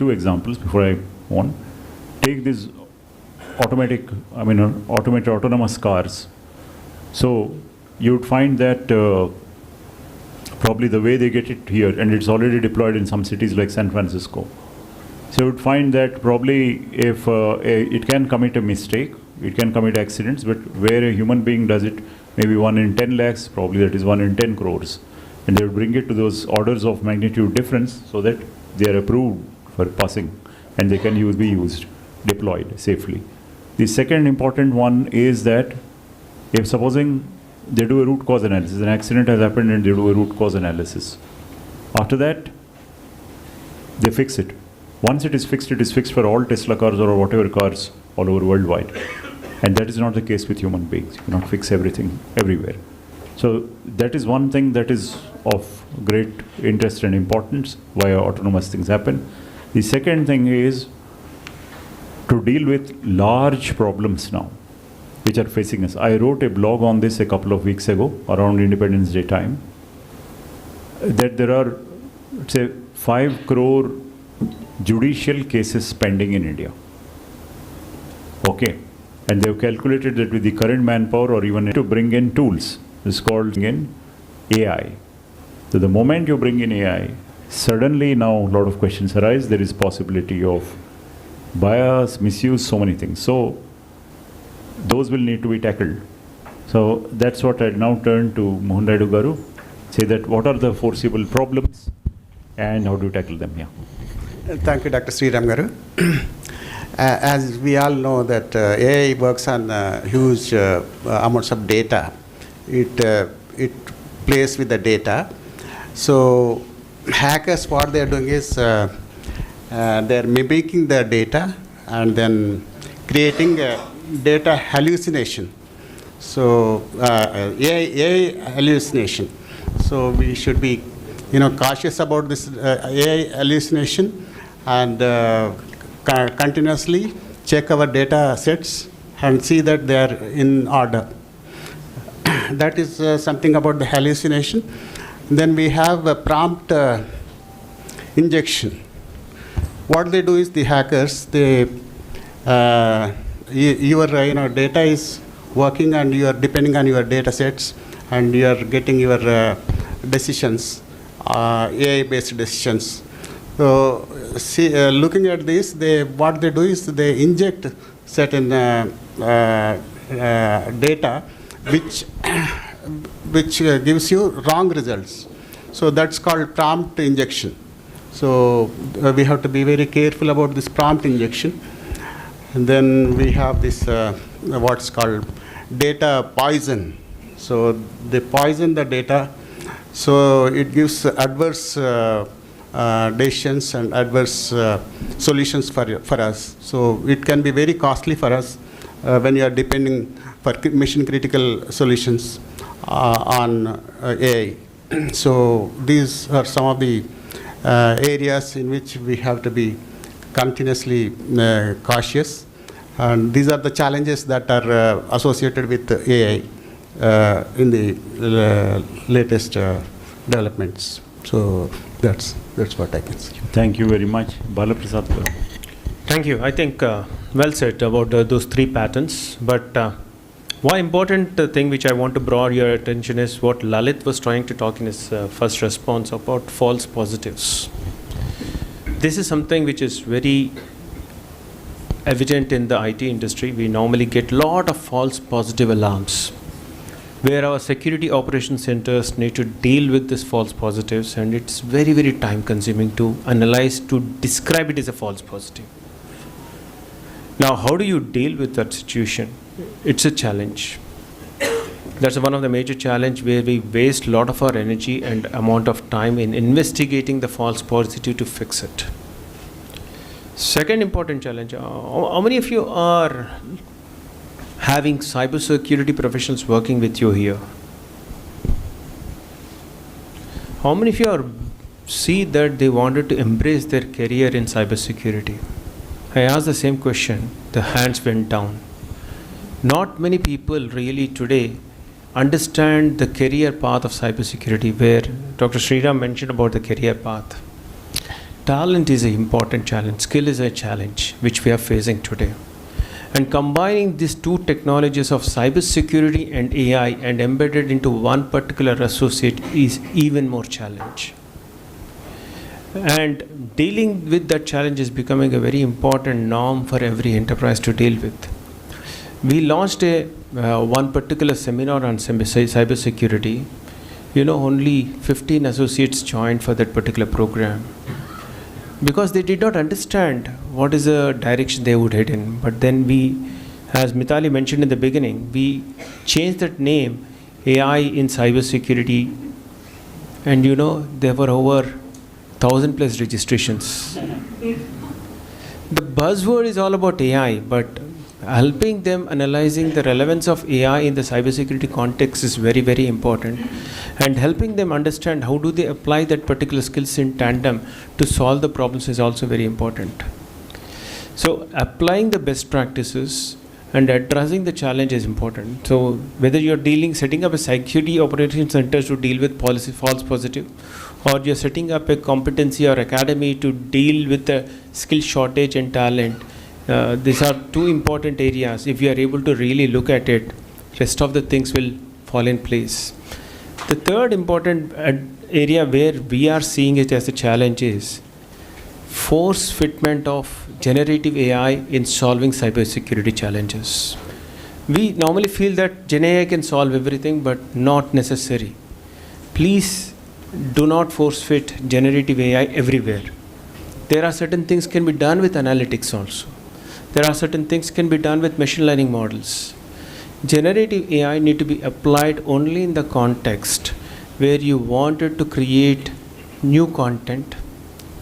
two examples before I go on. Take this automated autonomous cars. So you would find that probably the way they get it here, and it's already deployed in some cities like San Francisco. So you would find that probably if it can commit a mistake, it can commit accidents, but where a human being does it, maybe 1 in 10 lakhs, probably that is 1 in 10 crores. And they would bring it to those orders of magnitude difference so that they are approved for passing and they can be used, deployed safely. The second important one is that if supposing they do a root cause analysis, an accident has happened and they do a root cause analysis. After that, they fix it. Once it is fixed for all Tesla cars or whatever cars all over worldwide. And that is not the case with human beings. You cannot fix everything everywhere. So that is one thing that is of great interest and importance, why autonomous things happen. The second thing is to deal with large problems now, which are facing us. I wrote a blog on this a couple of weeks ago, around Independence Day time, that there are, say, 5 crore judicial cases pending in India. Okay. And they've calculated that with the current manpower or even to bring in tools, it's called in AI. So the moment you bring in AI, suddenly now a lot of questions arise. There is possibility of bias, misuse, so many things. So those will need to be tackled. So that's what I now turn to Mohan Raidu Garu, say that what are the foreseeable problems and how do you tackle them? Yeah. Thank you, Dr. Sriram Garu. As we all know that AI works on huge amounts of data. It plays with the data. So hackers, what they're doing is they're mimicking the data and then creating a data hallucination. So AI hallucination. So we should be, cautious about this AI hallucination and continuously check our data sets and see that they are in order. That is something about the hallucination. Then we have a prompt injection. What they do is the hackers, your data is working and you are depending on your data sets and you are getting your decisions, AI-based decisions. So, looking at this, what they do is they inject certain data which gives you wrong results. So that's called prompt injection. So we have to be very careful about this prompt injection. And then we have this what's called data poison. So they poison the data. So it gives adverse decisions and adverse solutions for us. So it can be very costly for us when you are depending for mission critical solutions on AI. So these are some of the areas in which we have to be continuously cautious. And these are the challenges that are associated with AI in the latest developments. So that's what I can say. Thank you very much. Balaprasad. Thank you. I think well said about those 3 patterns. But one important thing which I want to draw your attention is what Lalit was trying to talk in his first response about false positives. This is something which is very evident in the IT industry. We normally get a lot of false positive alarms, where our security operations centers need to deal with these false positives, and it's very, very time consuming to analyze, to describe it as a false positive. Now, how do you deal with that situation? It's a challenge. That's one of the major challenges where we waste a lot of our energy and amount of time in investigating the false positive to fix it. Second important challenge, how many of you are having cybersecurity professionals working with you here? How many of you see that they wanted to embrace their career in cybersecurity? I asked the same question, the hands went down. Not many people really today understand the career path of cybersecurity, where Dr. Sriram mentioned about the career path. talent is an important challenge. Skill is a challenge which we are facing today. And combining these two technologies of cybersecurity and AI and embedded into one particular associate is even more challenge. And dealing with that challenge is becoming a very important norm for every enterprise to deal with. We launched one particular seminar on cybersecurity. Only 15 associates joined for that particular program because they did not understand what is the direction they would head in. But then we, as Mitali mentioned in the beginning, we changed that name, AI in cybersecurity, and there were over 1,000 plus registrations. The buzzword is all about AI, but helping them analyzing the relevance of AI in the cybersecurity context is very, very important. And helping them understand how do they apply that particular skills in tandem to solve the problems is also very important. So applying the best practices and addressing the challenge is important. So whether you're setting up a security operations center to deal with false positive, or you're setting up a competency or academy to deal with the skill shortage and talent, these are two important areas. If you are able to really look at it, rest of the things will fall in place. The third important area where we are seeing it as a challenge is force fitment of generative AI in solving cybersecurity challenges. We normally feel that Gen AI can solve everything, but not necessary. Please do not force fit generative AI everywhere. There are certain things can be done with analytics also. There are certain things can be done with machine learning models. Generative AI need to be applied only in the context where you wanted to create new content,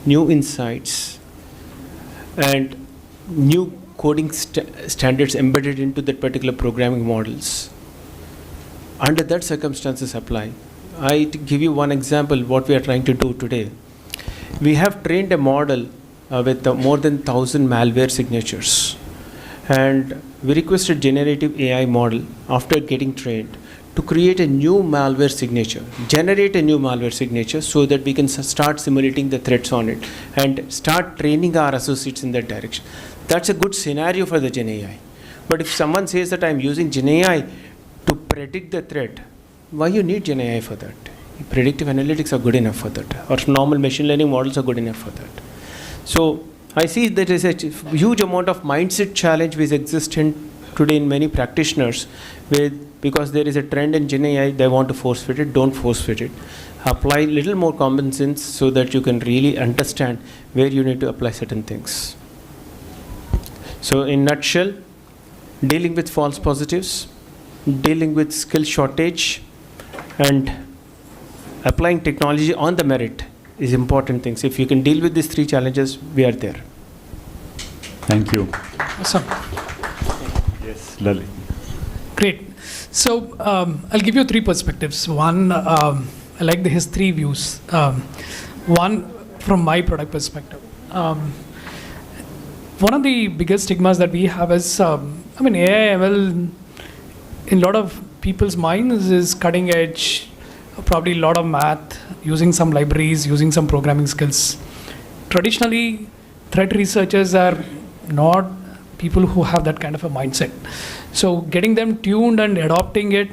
new insights, and new coding standards embedded into that particular programming models. Under that circumstances apply. I give you one example what we are trying to do today. We have trained a model with more than 1,000 malware signatures. And we requested generative AI model after getting trained to create a new malware signature, generate a new malware signature so that we can start simulating the threats on it and start training our associates in that direction. That's a good scenario for the Gen AI. But if someone says that I'm using Gen AI to predict the threat, why you need Gen AI for that? Predictive analytics are good enough for that, or normal machine learning models are good enough for that. So I see there is a huge amount of mindset challenge which exists today in many practitioners because there is a trend in Gen AI, they want to force fit it, don't force fit it. Apply little more common sense so that you can really understand where you need to apply certain things. So in nutshell, dealing with false positives, dealing with skill shortage, and applying technology on the merit is important things. If you can deal with these three challenges, we are there. Thank you. Awesome. Yes, Lali. Great. So I'll give you three perspectives. One, I like his three views. One, from my product perspective. One of the biggest stigmas that we have is, AI ML in a lot of people's minds is cutting edge, probably a lot of math, using some libraries, using some programming skills. Traditionally, threat researchers are not people who have that kind of a mindset. So getting them tuned and adopting it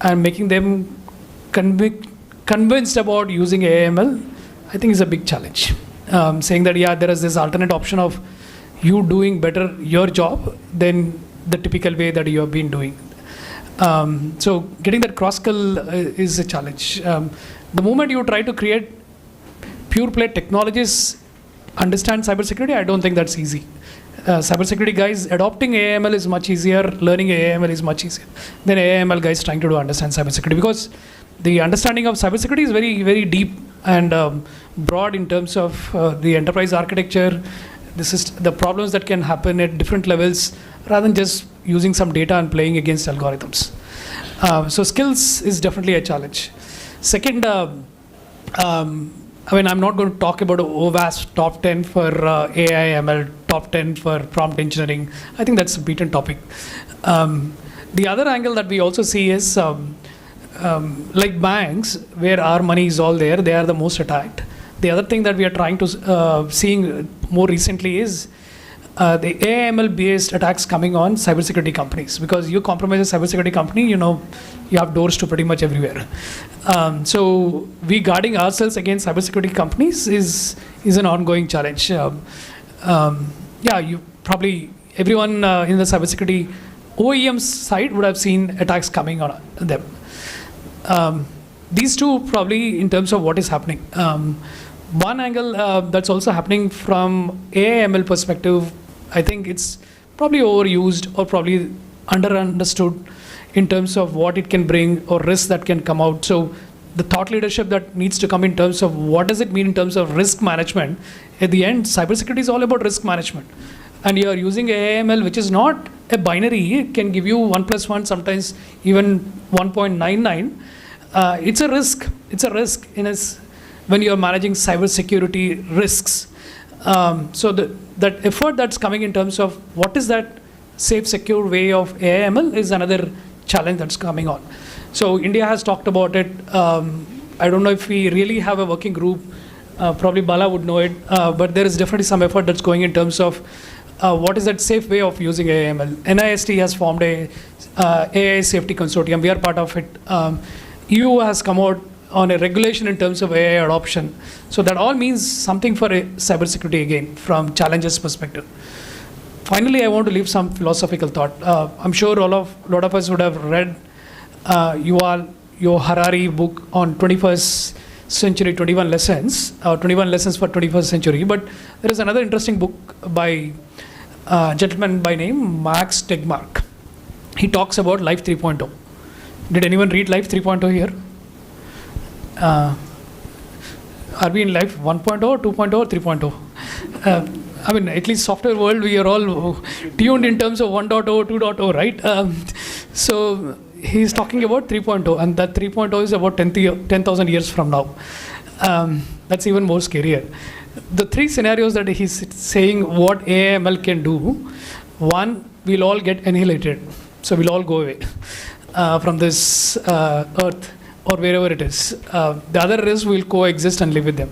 and making them convinced about using AML, I think is a big challenge. Saying that, yeah, there is this alternate option of you doing better your job than the typical way that you have been doing. So getting that cross-skill is a challenge. The moment you try to create pure play technologies, understand cybersecurity, I don't think that's easy. Cybersecurity guys adopting AML is much easier, learning AML is much easier than AML guys trying to understand cybersecurity, because the understanding of cybersecurity is very, very deep and broad in terms of the enterprise architecture. This is the problems that can happen at different levels rather than just using some data and playing against algorithms. So skills is definitely a challenge. Second, I'm not going to talk about OWASP top 10 for AI ML, top 10 for prompt engineering. I think that's a beaten topic. The other angle that we also see is like banks, where our money is all there, they are the most attacked. The other thing that we are trying to seeing more recently is the AML based attacks coming on cybersecurity companies, because you compromise a cybersecurity company, you have doors to pretty much everywhere. So we guarding ourselves against cybersecurity companies is an ongoing challenge. You probably everyone in the cybersecurity OEM side would have seen attacks coming on them. These two probably in terms of what is happening. One angle that's also happening from AML perspective, I think it's probably overused or probably understood in terms of what it can bring or risks that can come out. So the thought leadership that needs to come in terms of what does it mean in terms of risk management. At the end, cybersecurity is all about risk management. And you are using AML, which is not a binary. It can give you 1 + 1, sometimes even 1.99. It's a risk. It's a risk when you are managing cybersecurity risks. So that effort that's coming in terms of what is that safe, secure way of AML is another challenge that's coming on. So India has talked about it. I don't know if we really have a working group. Probably Bala would know it, but there is definitely some effort that's going in terms of what is that safe way of using AML. NIST has formed a AI safety consortium. We are part of it. EU has come out on a regulation in terms of AI adoption. So that all means something for cybersecurity again, from challenges perspective. Finally, I want to leave some philosophical thought. I'm sure a lot of us would have read your Harari book on 21st century, 21 lessons, 21 lessons for 21st century. But there is another interesting book by a gentleman by name Max Tegmark. He talks about Life 3.0. Did anyone read Life 3.0 here? Are we in Life 1.0, 2.0, or 3.0? I mean, at least software world, we are all tuned in terms of 1.0, 2.0, right? So he's talking about 3.0, and that 3.0 is about 10,000 years from now. That's even more scarier. The three scenarios that he's saying what AML can do: one, we'll all get annihilated, so we'll all go away from this earth or wherever it is. The other is we'll coexist and live with them.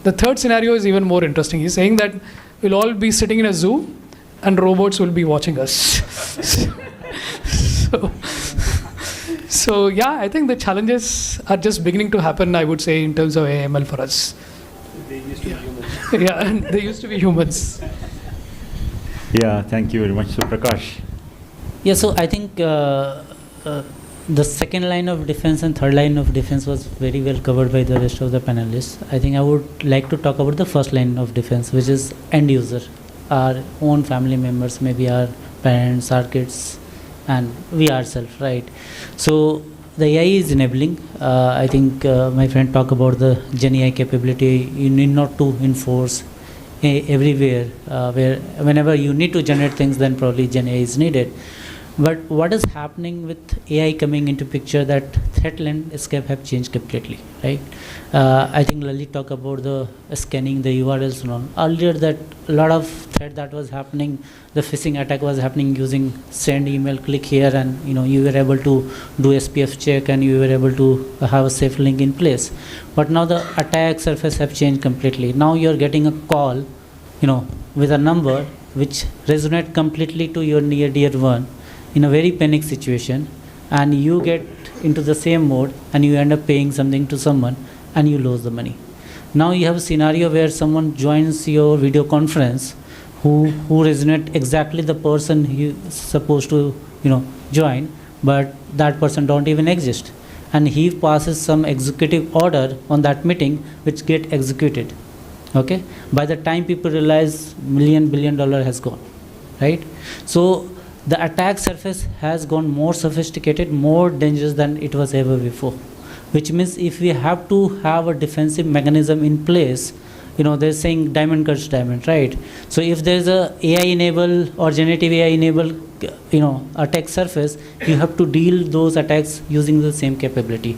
The third scenario is even more interesting. He's saying that we'll all be sitting in a zoo and robots will be watching us. So yeah, I think the challenges are just beginning to happen, I would say, in terms of AML for us. They used to be humans. Yeah, and they used to be humans. Yeah, thank you very much. So Prakash. Yeah, so I think the second line of defense and third line of defense was very well covered by the rest of the panelists. I think I would like to talk about the first line of defense, which is end user, our own family members, maybe our parents, our kids, and we ourselves, right? So the AI is enabling. I think my friend talked about the Gen AI capability. You need not to enforce everywhere, where whenever you need to generate things, then probably Gen AI is needed. But what is happening with AI coming into picture, that threat landscape have changed completely, right? I think Lalit talked about the scanning the URLs and all. Earlier, that a lot of threat that was happening, the phishing attack was happening using send email, click here, and you were able to do SPF check and you were able to have a safe link in place. But now the attack surface have changed completely. Now you're getting a call, with a number which resonate completely to your near dear one, in a very panic situation, and you get into the same mode and you end up paying something to someone and you lose the money. Now you have a scenario where someone joins your video conference who resonate exactly the person he is supposed to join, but that person don't even exist, and he passes some executive order on that meeting which get executed. Okay, by the time people realize $1 billion has gone, right? So the attack surface has gone more sophisticated, more dangerous than it was ever before, which means if we have to have a defensive mechanism in place, they're saying diamond cuts diamond, right? So if there's a AI enabled or generative AI enabled attack surface, you have to deal those attacks using the same capability.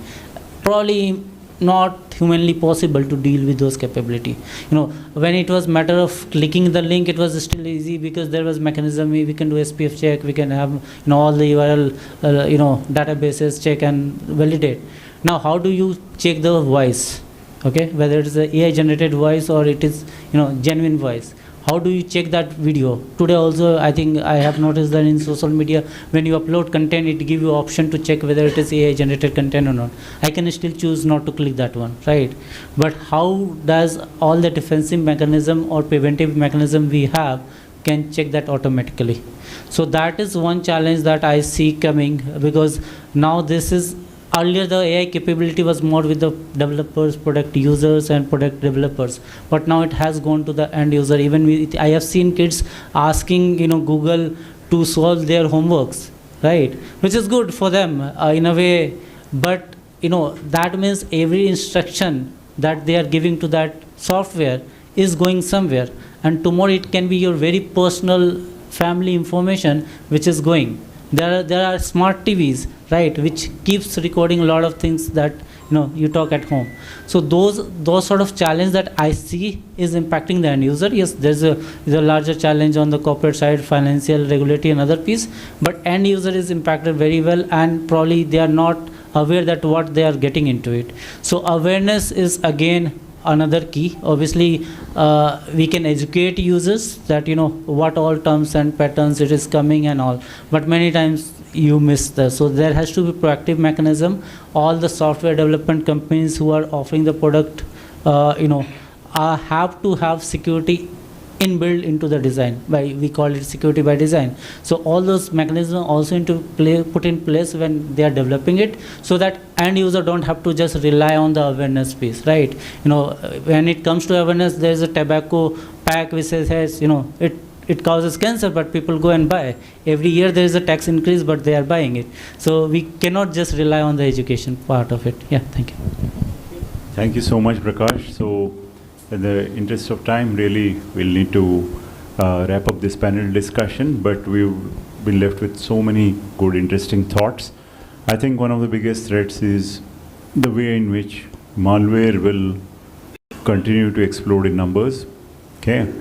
Probably not humanly possible to deal with those capability. When it was matter of clicking the link, it was still easy because there was mechanism. We can do SPF check, we can have all the URL databases check and validate. Now how do you check the voice? okay, whether it is a AI generated voice or it is, genuine voice. How do you check that video? Today also, I think I have noticed that in social media, when you upload content, it gives you option to check whether it is AI generated content or not. I can still choose not to click that one, right? But how does all the defensive mechanism or preventive mechanism we have can check that automatically? So that is one challenge that I see coming, because now this is, earlier the AI capability was more with the developers, product users and product developers, but now it has gone to the end user. Even I have seen kids asking Google to solve their homeworks, right, which is good for them in a way, but that means every instruction that they are giving to that software is going somewhere, and tomorrow it can be your very personal family information which is going. There are smart TVs, right, which keeps recording a lot of things that you talk at home. So those sort of challenge that I see is impacting the end user. Yes, there's a larger challenge on the corporate side, financial, regulatory, and other piece, but end user is impacted very well, and probably they are not aware that what they are getting into it. So awareness is again another key. Obviously, we can educate users that what all terms and patterns it is coming and all, but many times you miss that. So there has to be proactive mechanism. All the software development companies who are offering the product, have to have security inbuilt into the design. We call it security by design. So all those mechanisms also put in place when they are developing it, so that end user don't have to just rely on the awareness piece, right? When it comes to awareness, there is a tobacco pack which says, it causes cancer, but people go and buy. Every year there is a tax increase, but they are buying it. So we cannot just rely on the education part of it. Yeah, thank you. Thank you so much, Prakash. So, in the interest of time, really, we'll need to wrap up this panel discussion, but we've been left with so many good, interesting thoughts. I think one of the biggest threats is the way in which malware will continue to explode in numbers, okay?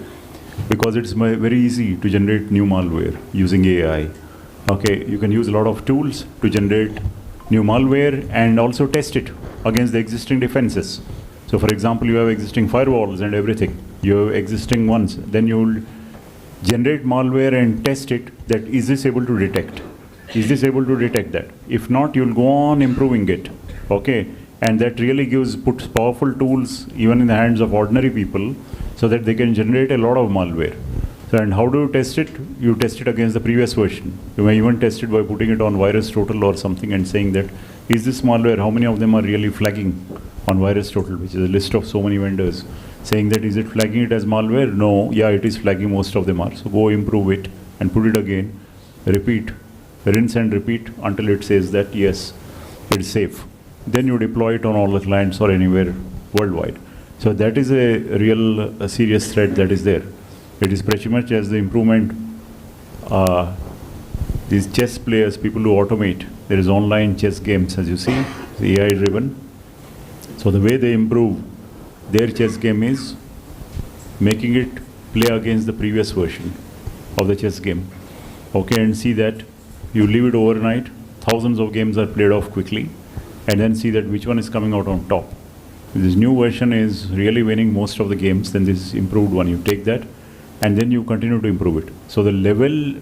Because it's very easy to generate new malware using AI. Okay, you can use a lot of tools to generate new malware and also test it against the existing defenses. So for example, you have existing firewalls and everything. You have existing ones. Then you'll generate malware and test it, that is this able to detect? Is this able to detect that? If not, you'll go on improving it. Okay? And that really puts powerful tools even in the hands of ordinary people, so that they can generate a lot of malware. So, and how do you test it? You test it against the previous version. You may even test it by putting it on VirusTotal or something and saying that, is this malware, how many of them are really flagging on VirusTotal, which is a list of so many vendors, saying that, is it flagging it as malware? No, yeah, it is flagging, most of them are. So go improve it and put it again, repeat, rinse and repeat until it says that, yes, it's safe. Then you deploy it on all the clients or anywhere worldwide. So that is a real serious threat that is there. It is pretty much as the improvement, these chess players, people who automate, there is online chess games, as you see, AI driven. So the way they improve their chess game is making it play against the previous version of the chess game. Okay, and see that you leave it overnight, thousands of games are played off quickly, and then see that which one is coming out on top. This new version is really winning most of the games, then this improved one, you take that, and then you continue to improve it. So the level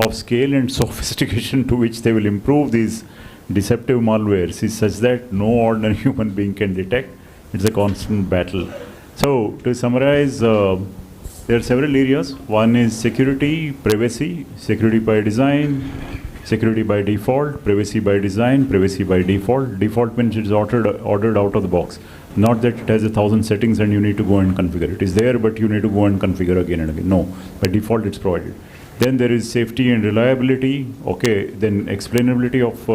of scale and sophistication to which they will improve these deceptive malwares is such that no ordinary human being can detect. It's a constant battle. So to summarize, there are several areas. One is security, privacy, security by design, security by default, privacy by design, privacy by default. Default means it's ordered out of the box. Not that it has 1,000 settings and you need to go and configure. It is there, but you need to go and configure again and again. No, by default it's provided. Then there is safety and reliability. Okay, then explainability of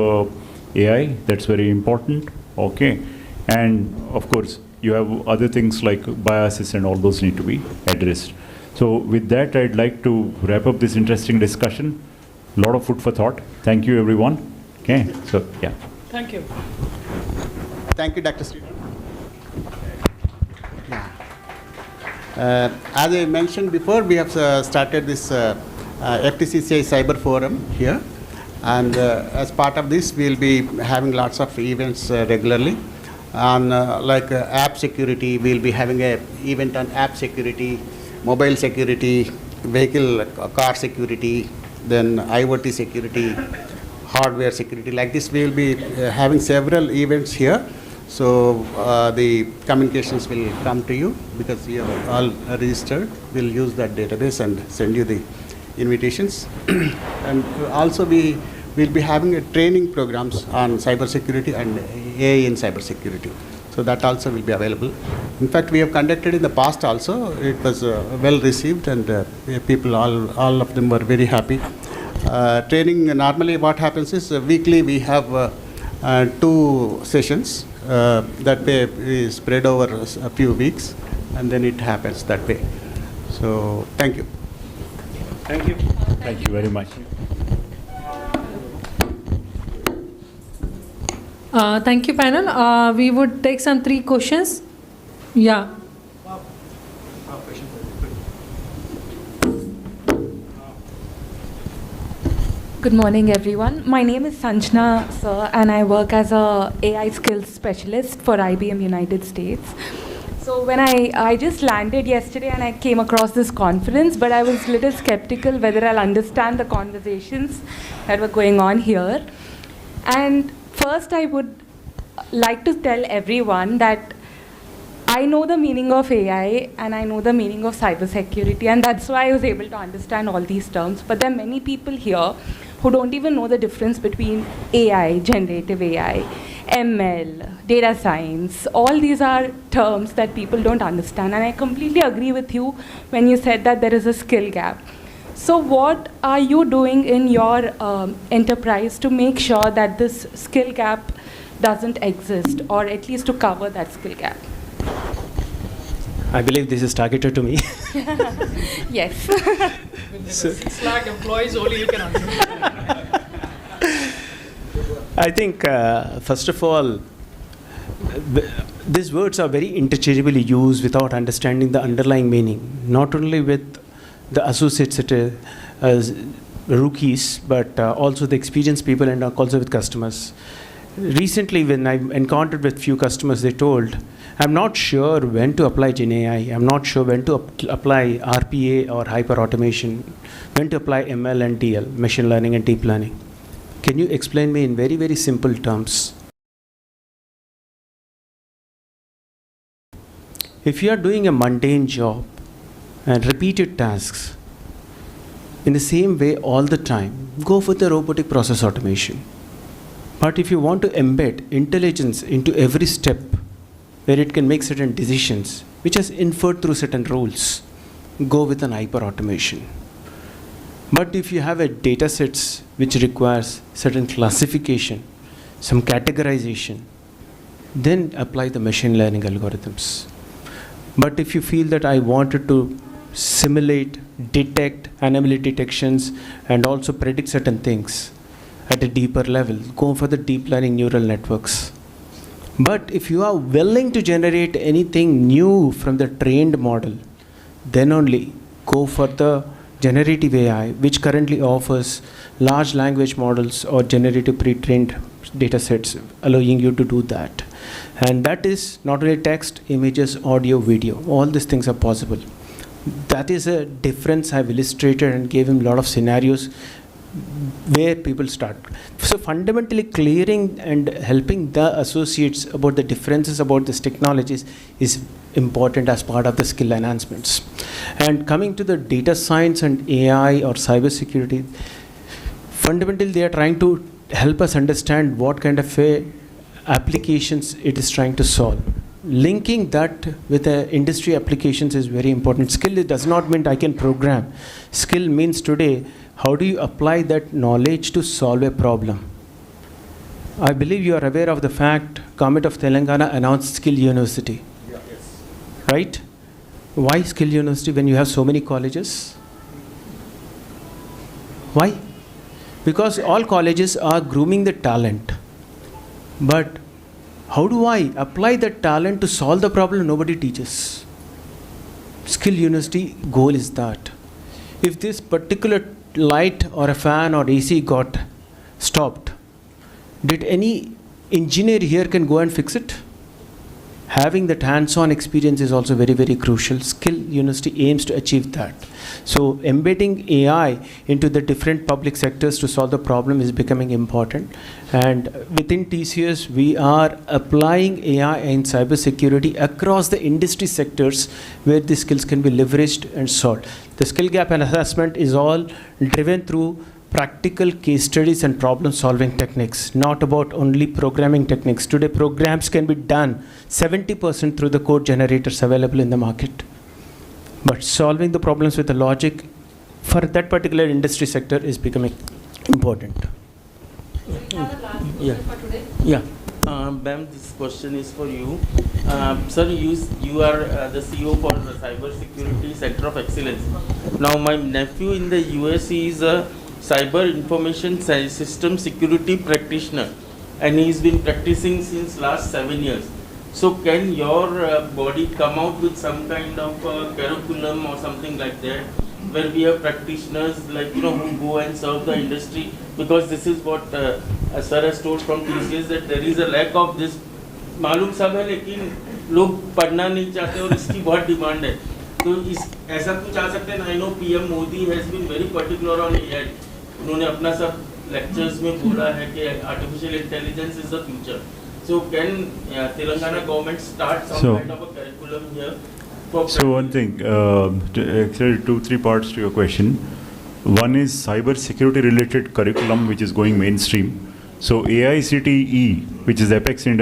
AI, that's very important. Okay, and of course you have other things like biases and all those need to be addressed. So with that, I'd like to wrap up this interesting discussion. A lot of food for thought. Thank you, everyone. Okay, so yeah. Thank you. Thank you, Dr. Sridhar. As I mentioned before, we have started this FTCCI Cyber Forum here, and as part of this, we'll be having lots of events regularly. On app security, we'll be having a event on app security, mobile security, vehicle car security, then IoT security, hardware security. Like this, we will be having several events here. So the communications will come to you because you are all registered. We'll use that database and send you the invitations. And also we will be having a training programs on cybersecurity and AI in cybersecurity. So that also will be available. In fact, we have conducted in the past also. It was well received, and people, all of them were very happy. Training, normally what happens is weekly we have 2 sessions that way spread over a few weeks, and then it happens that way. So thank you. Thank you. Thank you very much. Thank you, panel. We would take some 3 questions. Yeah. Good morning, everyone. My name is Sanjna, sir, and I work as a AI skills specialist for IBM United States. So when I just landed yesterday and I came across this conference, but I was a little skeptical whether I'll understand the conversations that were going on here. And first, I would like to tell everyone that I know the meaning of AI and I know the meaning of cybersecurity, and that's why I was able to understand all these terms. But there are many people here who don't even know the difference between AI, generative AI, ML, data science. All these are terms that people don't understand, and I completely agree with you when you said that there is a skill gap. So what are you doing in your enterprise to make sure that this skill gap doesn't exist, or at least to cover that skill gap? I believe this is targeted to me. Yes. With 6 lakh employees, only you can answer. I think, first of all, these words are very interchangeably used without understanding the underlying meaning, not only with the associates as rookies, but also the experienced people and also with customers. Recently, when I encountered with few customers, they told, I'm not sure when to apply Gen AI, I'm not sure when to apply RPA or hyper automation, when to apply ML and DL, machine learning and deep learning. Can you explain me in very, very simple terms? If you are doing a mundane job and repeated tasks in the same way all the time, go for the robotic process automation. But if you want to embed intelligence into every step, where it can make certain decisions, which is inferred through certain rules, go with an hyper automation. But if you have a data sets which requires certain classification, some categorization, then apply the machine learning algorithms. But if you feel that I wanted to simulate, detect, anomaly detections, and also predict certain things at a deeper level, go for the deep learning neural networks. But if you are willing to generate anything new from the trained model, then only go for the generative AI, which currently offers large language models or generative pre-trained data sets, allowing you to do that. And that is not only text, images, audio, video. All these things are possible. That is a difference I've illustrated and gave him a lot of scenarios where people start. So fundamentally clearing and helping the associates about the differences about these technologies is important as part of the skill enhancements. And coming to the data science and AI or cybersecurity, fundamentally they are trying to help us understand what kind of applications it is trying to solve. Linking that with industry applications is very important. Skill does not mean I can program. Skill means today, how do you apply that knowledge to solve a problem? I believe you are aware of the fact Government of Telangana announced Skill University. Yeah, yes. Right? Why Skill University when you have so many colleges? Why? Because all colleges are grooming the talent. But how do I apply that talent to solve the problem nobody teaches? Skill University goal is that. If this particular light or a fan or AC got stopped, did any engineer here can go and fix it? having that hands-on experience is also very, very crucial. Skill University aims to achieve that. So embedding AI into the different public sectors to solve the problem is becoming important. And within TCS, we are applying AI in cybersecurity across the industry sectors where the skills can be leveraged and solved. The skill gap and assessment is all driven through practical case studies and problem solving techniques, not about only programming techniques. Today, programs can be done 70% through the code generators available in the market. But solving the problems with the logic for that particular industry sector is becoming important. Yeah. Ma'am, this question is for you. Sir, you are the CEO for the Cybersecurity Center of Excellence. Now, my nephew in the US is a Cyber Information System Security Practitioner, and he's been practicing since last 7 years. So can your body come out with some kind of curriculum or something like that, where we have practitioners like, who go and serve the industry? Because this is what sir has told from TCS, that there is a lack of this. मालूम सब है, लेकिन लोग पढ़ना नहीं चाहते और इसकी बहुत डिमांड है. तो इस ऐसा कुछ आ सकते हैं. I know PM Modi has been very particular on AI. उन्होंने अपना सब lectures में बोला है कि artificial intelligence is the future. So can Telangana government start some kind of a curriculum here? So one thing, actually 2-3 parts to your question. One is cyber security related curriculum which is going mainstream. So AICTE, which is the apex in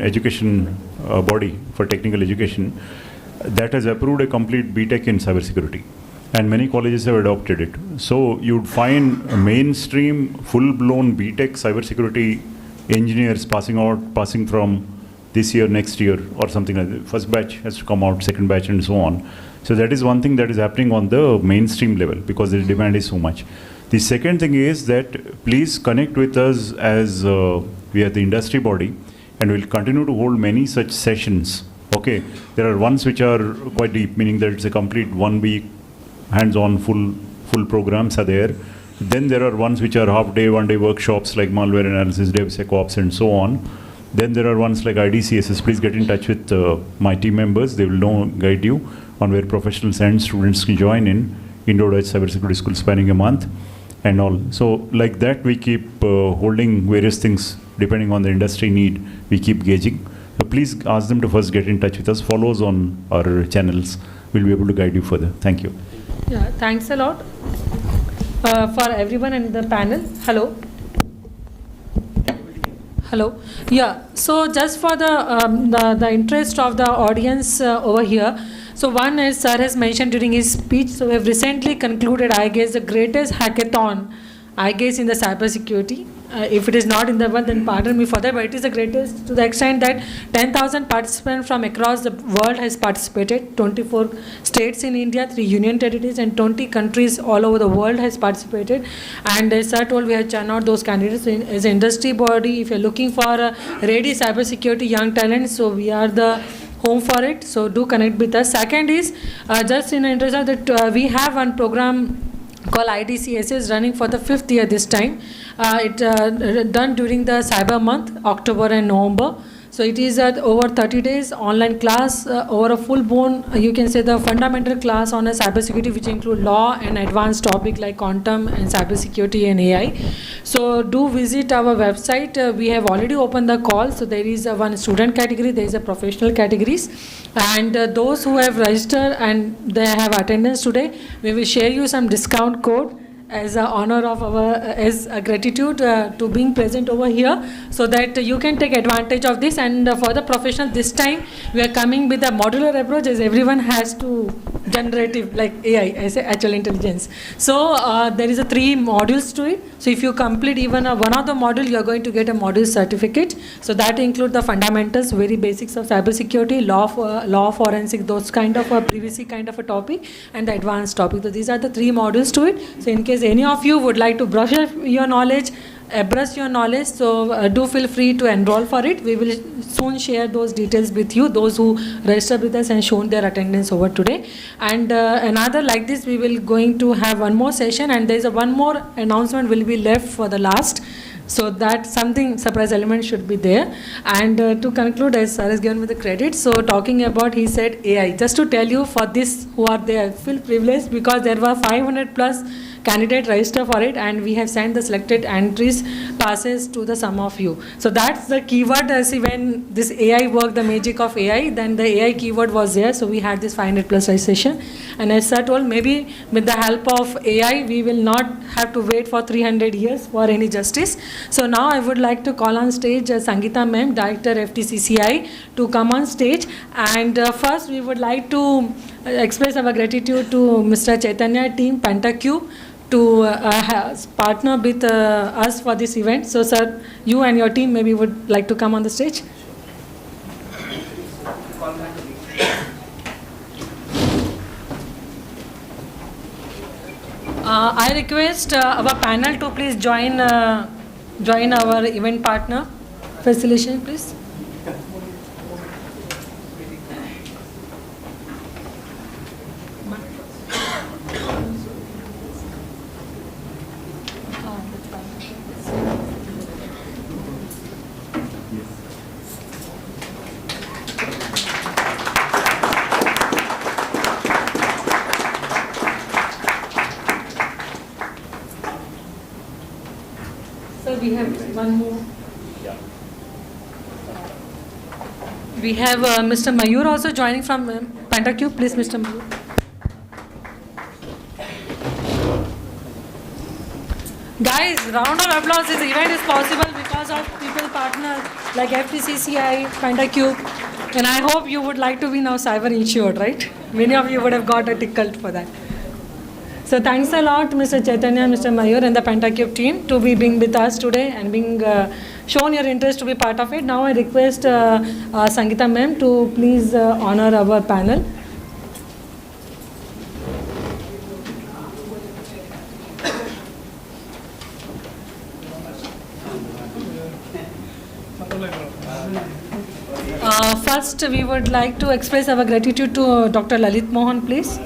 education body for technical education, that has approved a complete BTech in cybersecurity, and many colleges have adopted it. So you'd find a mainstream, full-blown BTech cybersecurity engineers passing from this year, next year, or something like that. First batch has to come out, second batch, and so on. So that is one thing that is happening on the mainstream level because the demand is so much. The second thing is that please connect with us as we are the industry body, and we'll continue to hold many such sessions. Okay, there are ones which are quite deep, meaning that it's a complete 1 week hands-on full programs are there. Then there are ones which are half-day, one-day workshops like malware analysis, DevSecOps, and so on. Then there are ones like IDCSS. Please get in touch with my team members. They will guide you on where professionals and students can join in Indo-Dutch Cybersecurity School spanning a month and all. So like that, we keep holding various things depending on the industry need. We keep gauging. So please ask them to first get in touch with us. Follow us on our channels. We'll be able to guide you further. Thank you. Yeah, thanks a lot for everyone in the panel. Hello. Hello. Yeah. So just for the interest of the audience over here. So one, as sir has mentioned during his speech, so we have recently concluded, I guess, the greatest hackathon, I guess, in the cybersecurity. If it is not in the world, then pardon me for that, but it is the greatest to the extent that 10,000 participants from across the world has participated. 24 states in India, 3 union territories, and 20 countries all over the world has participated. And as sir told, we have churned out those candidates. As an industry body, if you're looking for a ready cybersecurity young talent, so we are the home for it. So do connect with us. Second is, just in interest of that, we have one program called IDCSS running for the 5th year this time. It done during the Cyber Month, October and November. So it is over 30 days online class, over a full-blown, you can say the fundamental class on a cybersecurity, which include law and advanced topic like quantum and cybersecurity and AI. So do visit our website. We have already opened the call. So there is one student category, there is a professional categories. And those who have registered and they have attendance today, we will share you some discount code as a honor of our, as a gratitude to being present over here, so that you can take advantage of this. And for the professional, this time we are coming with a modular approach, as everyone has to generative like AI, as actual intelligence. So there is a 3 modules to it. So if you complete even one of the module, you are going to get a module certificate. So that include the fundamentals, very basics of cybersecurity, law forensic, those kind of a privacy kind of a topic, and the advanced topic. So these are the 3 modules to it. So in case any of you would like to brush up your knowledge, so do feel free to enroll for it. We will soon share those details with you, those who registered with us and shown their attendance over today. And another like this, we will going to have one more session, and there is one more announcement will be left for the last. So that something surprise element should be there. And to conclude, as sir has given me the credit, so talking about, he said AI. Just to tell you, for this who are there, feel privileged because there were 500 plus candidate register for it, and we have sent the selected entries passes to the some of you. So that's the keyword. See, when this AI worked, the magic of AI, then the AI keyword was there. So we had this 500 plus registration. And as sir told, maybe with the help of AI, we will not have to wait for 300 years for any justice. So now I would like to call on stage Sangeeta ma'am, Director FTCCI, to come on stage. And first we would like to express our gratitude to Mr. Chaitanya team, PentaQ, to partner with us for this event. So sir, you and your team maybe would like to come on the stage. I request our panel to please join our event partner. Facilitation, please. So we have one more. We have Mr. Mayur also joining from PentaQ. Please, Mr. Mayur. Guys, round of applause. This event is possible because of people partners like FTCCI, PentaQ, and I hope you would like to be now cyber insured, right? Many of you would have got a ticket for that. So thanks a lot, Mr. Chaitanya, Mr. Mayur, and the PentaQ team to be being with us today and being shown your interest to be part of it. Now I request Sangeeta ma'am to please honor our panel. First, we would like to express our gratitude to Dr. Lalit Mohan, please.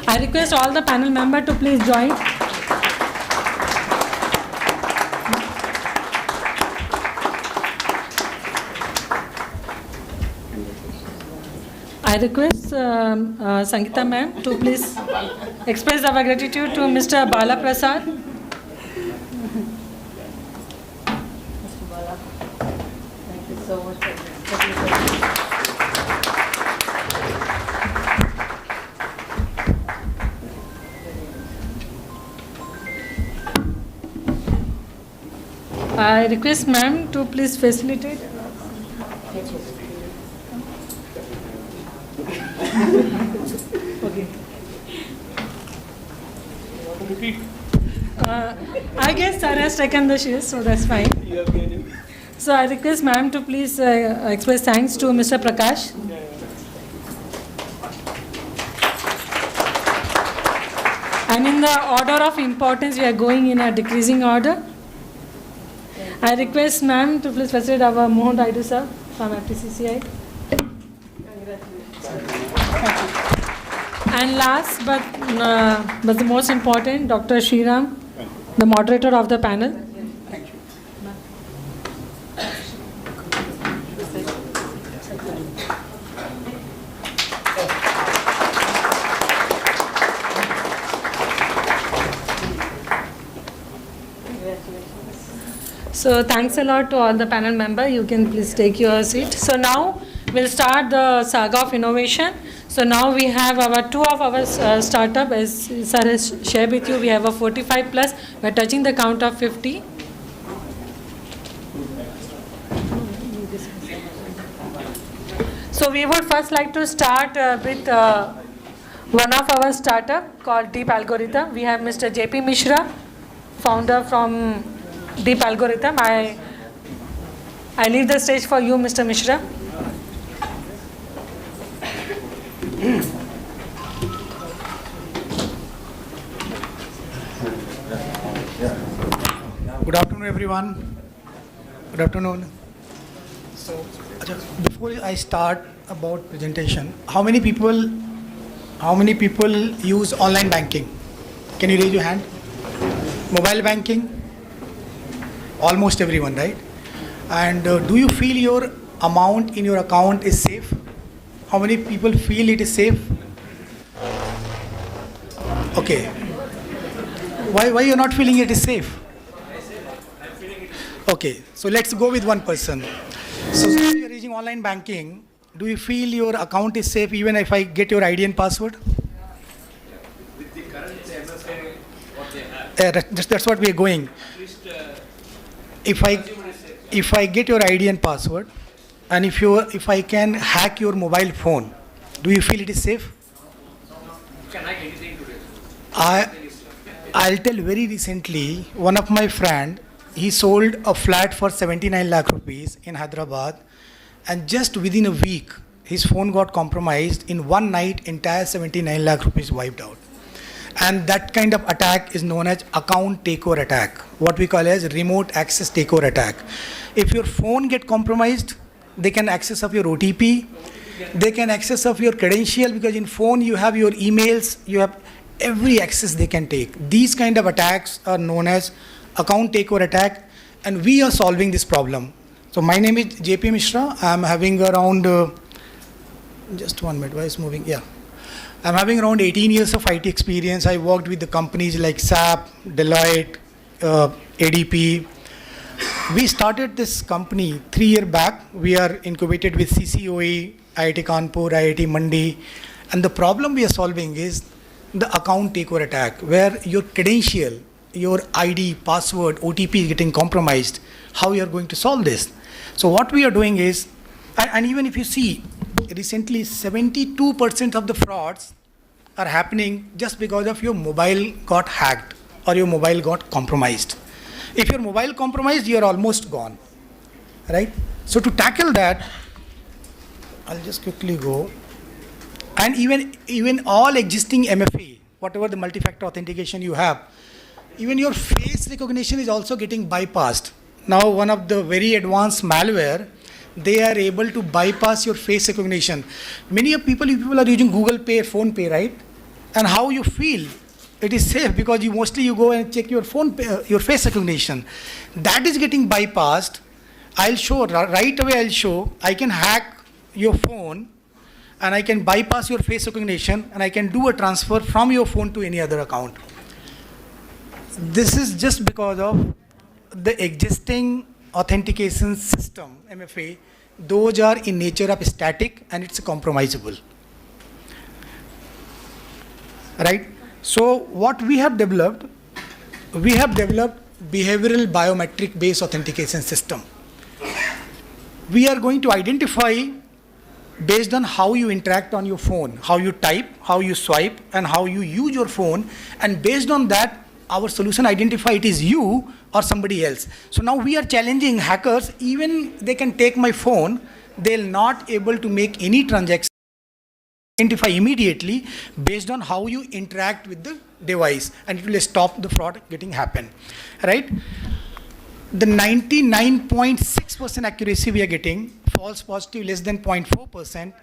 I request all the panel members to please join. I request Sangeeta ma'am to please express our gratitude to Mr. Bala Prasad. Thank you so much. I request ma'am to please facilitate. Okay. I guess sir has taken the shares, so that's fine. So I request ma'am to please express thanks to Mr. Prakash. And in the order of importance, we are going in a decreasing order. I request ma'am to please facilitate our Mohan Raidu sir from FTCCI. And last but the most important, Dr. Shriram, the moderator of the panel. Thank you. So thanks a lot to all the panel members. You can please take your seat. So now we'll start the saga of innovation. So now we have our two of our startup, as sir has shared with you. We have a 45 plus. We're touching the count of 50. So we would first like to start with one of our startup called Deep Algorithm. We have Mr. JP Mishra, founder from Deep Algorithm. I leave the stage for you, Mr. Mishra. Good afternoon, everyone. Good afternoon. So, before I start about presentation, how many people use online banking? Can you raise your hand? Mobile banking, almost everyone, right? And do you feel your amount in your account is safe? How many people feel it is safe? Okay. Why you're not feeling it is safe? Okay, so let's go with one person. So you're using online banking. Do you feel your account is safe even if I get your ID and password? With the current MFA, what they have. That's what we are going. If I get your ID and password, and if I can hack your mobile phone, do you feel it is safe? Can hack anything today? I'll tell very recently, one of my friend, he sold a flat for 79 lakh rupees in Hyderabad, and just within a week, his phone got compromised. In one night, entire 79 lakh rupees wiped out. And that kind of attack is known as account takeover attack, what we call as remote access takeover attack. If your phone get compromised, they can access of your OTP, they can access of your credential, because in phone you have your emails, you have every access they can take. These kind of attacks are known as account takeover attack, and we are solving this problem. So my name is JP Mishra. I'm having around, just 1 minute, why is moving? Yeah. I'm having around 18 years of IT experience. I worked with the companies like SAP, Deloitte, ADP. We started this company 3 years back. We are incubated with CCOE, IIT Kanpur, IIT Mandi. And the problem we are solving is the account takeover attack, where your credential, your ID, password, OTP is getting compromised. How you are going to solve this? So what we are doing is, and even if you see, recently 72% of the frauds are happening just because of your mobile got hacked or your mobile got compromised. If your mobile compromised, you are almost gone, right? So to tackle that, I'll just quickly go. And even all existing MFA, whatever the multi-factor authentication you have, even your face recognition is also getting bypassed. Now one of the very advanced malware, they are able to bypass your face recognition. Many of people are using Google Pay, Phone Pay, right? And how you feel it is safe, because you mostly go and check your phone pay, your face recognition. That is getting bypassed. I'll show right away. I'll show I can hack your phone, and I can bypass your face recognition, and I can do a transfer from your phone to any other account. This is just because of the existing authentication system, MFA. Those are in nature of static, and it's compromisable, right? So what we have developed behavioral biometric based authentication system. We are going to identify based on how you interact on your phone, how you type, how you swipe, and how you use your phone, and based on that, our solution identify it is you or somebody else. So now we are challenging hackers, even they can take my phone, they'll not able to make any transaction, identify immediately based on how you interact with the device, and it will stop the fraud getting happen, right? The 99.6% accuracy we are getting, false positive less than 0.4%.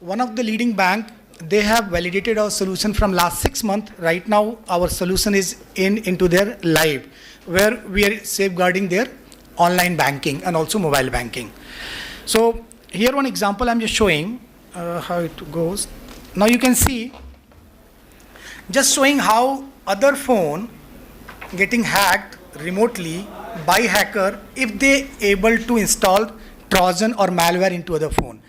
One of the leading bank, they have validated our solution from last 6 months. Right now, our solution is into their live, where we are safeguarding their online banking and also mobile banking. So here one example I'm just showing how it goes. Now you can see, just showing how other phone getting hacked remotely by hacker if they able to install Trojan or malware into other phone.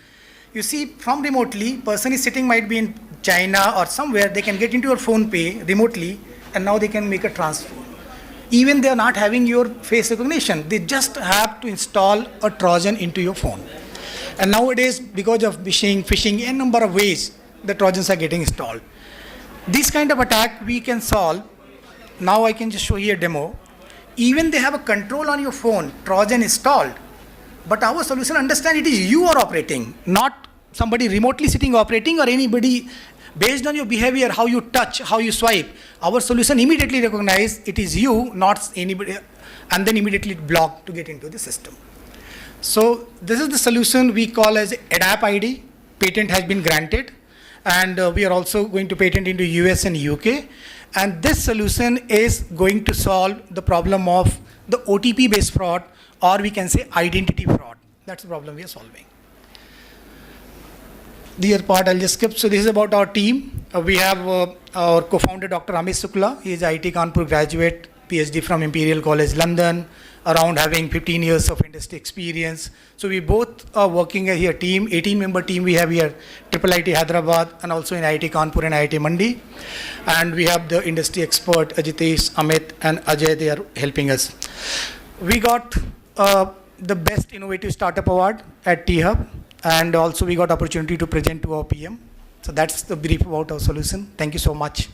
You see, from remotely, person is sitting, might be in China or somewhere, they can get into your phone pay remotely, and now they can make a transfer. Even they are not having your face recognition, they just have to install a Trojan into your phone. And nowadays, because of phishing, a number of ways, the Trojans are getting installed. This kind of attack we can solve. Now I can just show you a demo. Even they have a control on your phone, Trojan installed, but our solution understand it is you are operating, not somebody remotely sitting operating or anybody. Based on your behavior, how you touch, how you swipe, our solution immediately recognize it is you, not anybody, and then immediately block to get into the system. So this is the solution we call as ADAP ID. Patent has been granted, and we are also going to patent into US and UK. And this solution is going to solve the problem of the OTP-based fraud, or we can say identity fraud. That's the problem we are solving. The other part I'll just skip. So this is about our team. We have our co-founder, Dr. Amit Sukla. He is IT Kanpur graduate, PhD from Imperial College London, around having 15 years of industry experience. So we both are working here, team, 18-member team we have here, IIIT Hyderabad, and also in IIT Kanpur and IIT Mandi. And we have the industry expert, Ajitesh, Amit, and Ajay, they are helping us. We got the Best Innovative Startup Award at T-Hub, and also we got opportunity to present to our PM. So that's the brief about our solution. Thank you so much.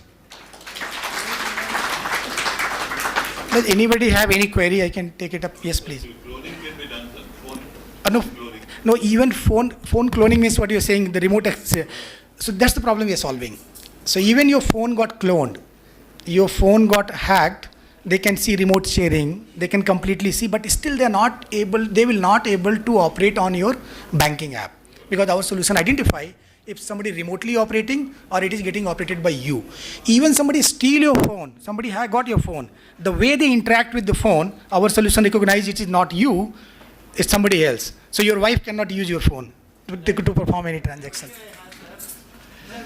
Does anybody have any query? I can take it up. Yes, please. Cloning can be done, sir. No, Cloning. no, even phone cloning means what you're saying, the remote access. So that's the problem we are solving. So even your phone got cloned, your phone got hacked, they can see remote sharing, they can completely see, but still they will not able to operate on your banking app, because our solution identify if somebody remotely operating or it is getting operated by you. Even somebody steal your phone, somebody got your phone, the way they interact with the phone, our solution recognize it is not you, it's somebody else. So your wife cannot use your phone to perform any transaction.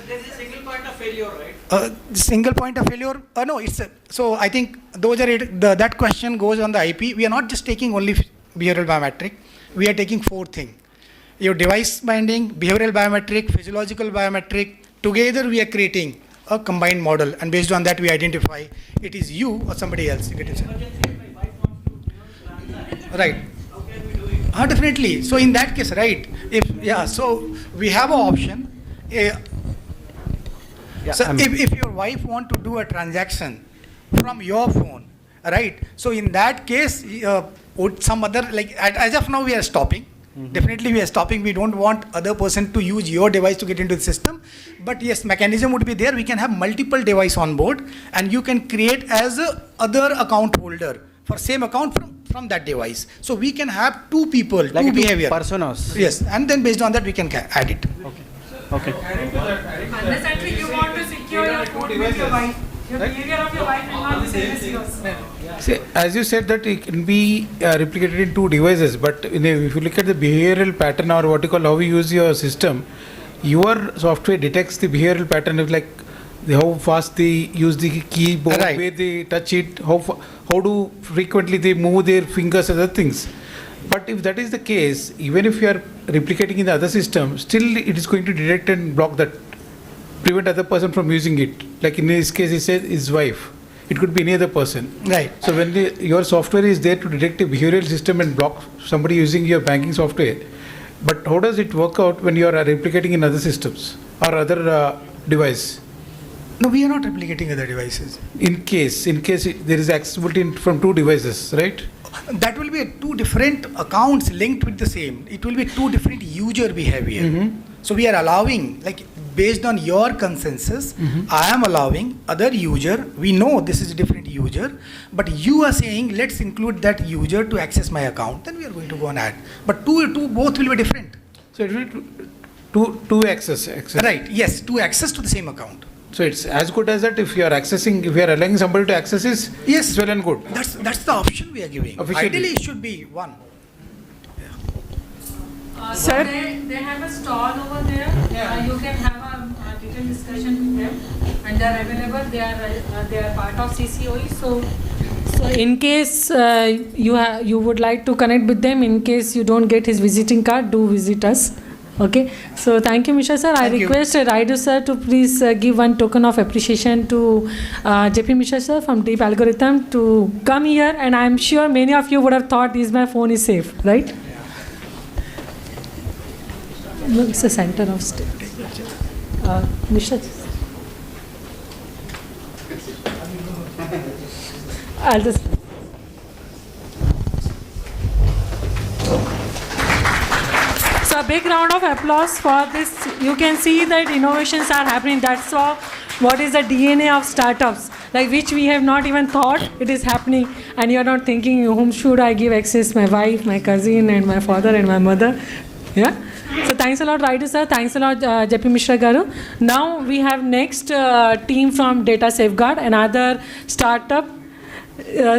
There is a single point of failure, right? Single point of failure? No, so I think those are that question goes on the IP. We are not just taking only behavioral biometric. We are taking 4 things. Your device binding, behavioral biometric, physiological biometric. Together we are creating a combined model, and based on that we identify it is you or somebody else. You get it? Right. How can we do it? Definitely. So in that case, right? So we have an option. If your wife want to do a transaction from your phone, right? So in that case, would some other, like as of now we are stopping. Mm-hmm. Definitely we are stopping. We don't want other person to use your device to get into the system. But yes, mechanism would be there. We can have multiple device on board, and you can create as a other account holder for same account from that device. So we can have 2 people, like 2 behavior. Personas. Yes, and then based on that we can add it. Okay. Unless actually you want to secure your phone with your wife. Your behavior of your wife will not be same as yours. See, as you said that it can be replicated in 2 devices, but if you look at the behavioral pattern, or what you call how we use your system, your software detects the behavioral pattern of like how fast they use the keyboard, right, where they touch it, how do frequently they move their fingers, other things. But if that is the case, even if you are replicating in the other system, still it is going to detect and block that, prevent other person from using it. Like in this case, he said his wife. It could be any other person. Right. So when your software is there to detect a behavioral system and block somebody using your banking software, but how does it work out when you are replicating in other systems or other device? No, we are not replicating other devices. In case there is accessibility from 2 devices, right? That will be 2 different accounts linked with the same. It will be 2 different user behavior. Mm-hmm. So we are allowing, like based on your consensus, mm-hmm, I am allowing other user. We know this is a different user, but you are saying let's include that user to access my account. Then we are going to go and add. But two both will be different. So it will be two access. Right. Yes, 2 access to the same account. So it's as good as that if you are allowing somebody to access is yes, well and good. That's the option we are giving. Officially. Ideally, it should be 1. Sir, they have a stall over there. Yeah. You can have a detailed discussion with them, and they are available. They are part of CCOE. So in case you would like to connect with them, in case you don't get his visiting card, do visit us. Okay, so thank you, Mishra sir. I request Raidu sir to please give one token of appreciation to JP Mishra sir from Deep Algorithm to come here, and I am sure many of you would have thought my phone is safe, right? No, it's the center of state. Mishra, I'll just. So a big round of applause for this. You can see that innovations are happening. That's what is the DNA of startups, like which we have not even thought it is happening. And you're not thinking, whom should I give access? My wife, my cousin, and my father, and my mother. Yeah. So thanks a lot, Raidu sir. Thanks a lot, JP Mishra Garu. Now we have next team from Data Safeguard, another startup.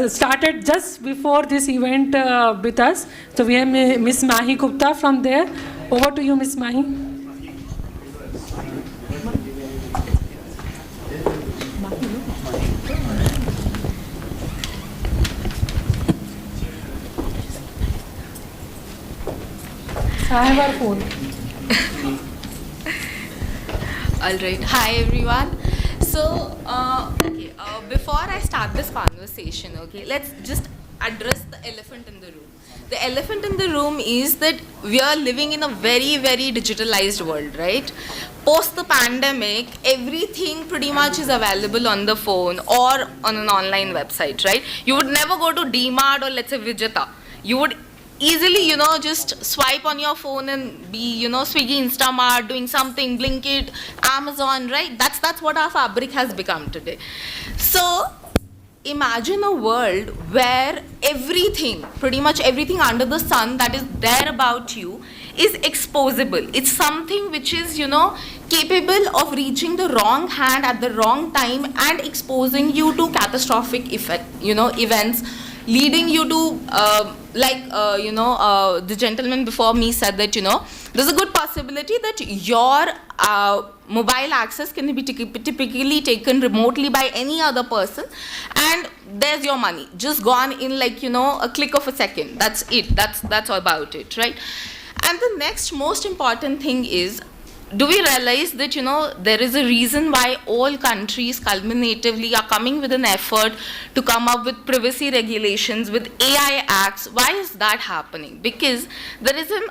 Started just before this event with us. So we have Miss Mahi Gupta from there. Over to you, Miss Mahi. I have our phone. All right. Hi, everyone. So, before I start this conversation, let's just address the elephant in the room. The elephant in the room is that we are living in a very, very digitalized world, right? Post the pandemic, everything pretty much is available on the phone or on an online website, right? You would never go to DMart or let's say Vijata. You would easily, just swipe on your phone and be, Swiggy, Instamart, doing something, Blinkit, Amazon, right? That's what our fabric has become today. So imagine a world where everything, pretty much everything under the sun that is there about you is exposable. It's something which is, capable of reaching the wrong hand at the wrong time and exposing you to catastrophic events, leading you to, the gentleman before me said that, there's a good possibility that your mobile access can be typically taken remotely by any other person, and there's your money just gone in a click of a second. That's it. That's all about it, right? And the next most important thing is, do we realize that, there is a reason why all countries culminatively are coming with an effort to come up with privacy regulations, with AI acts? Why is that happening? Because there is an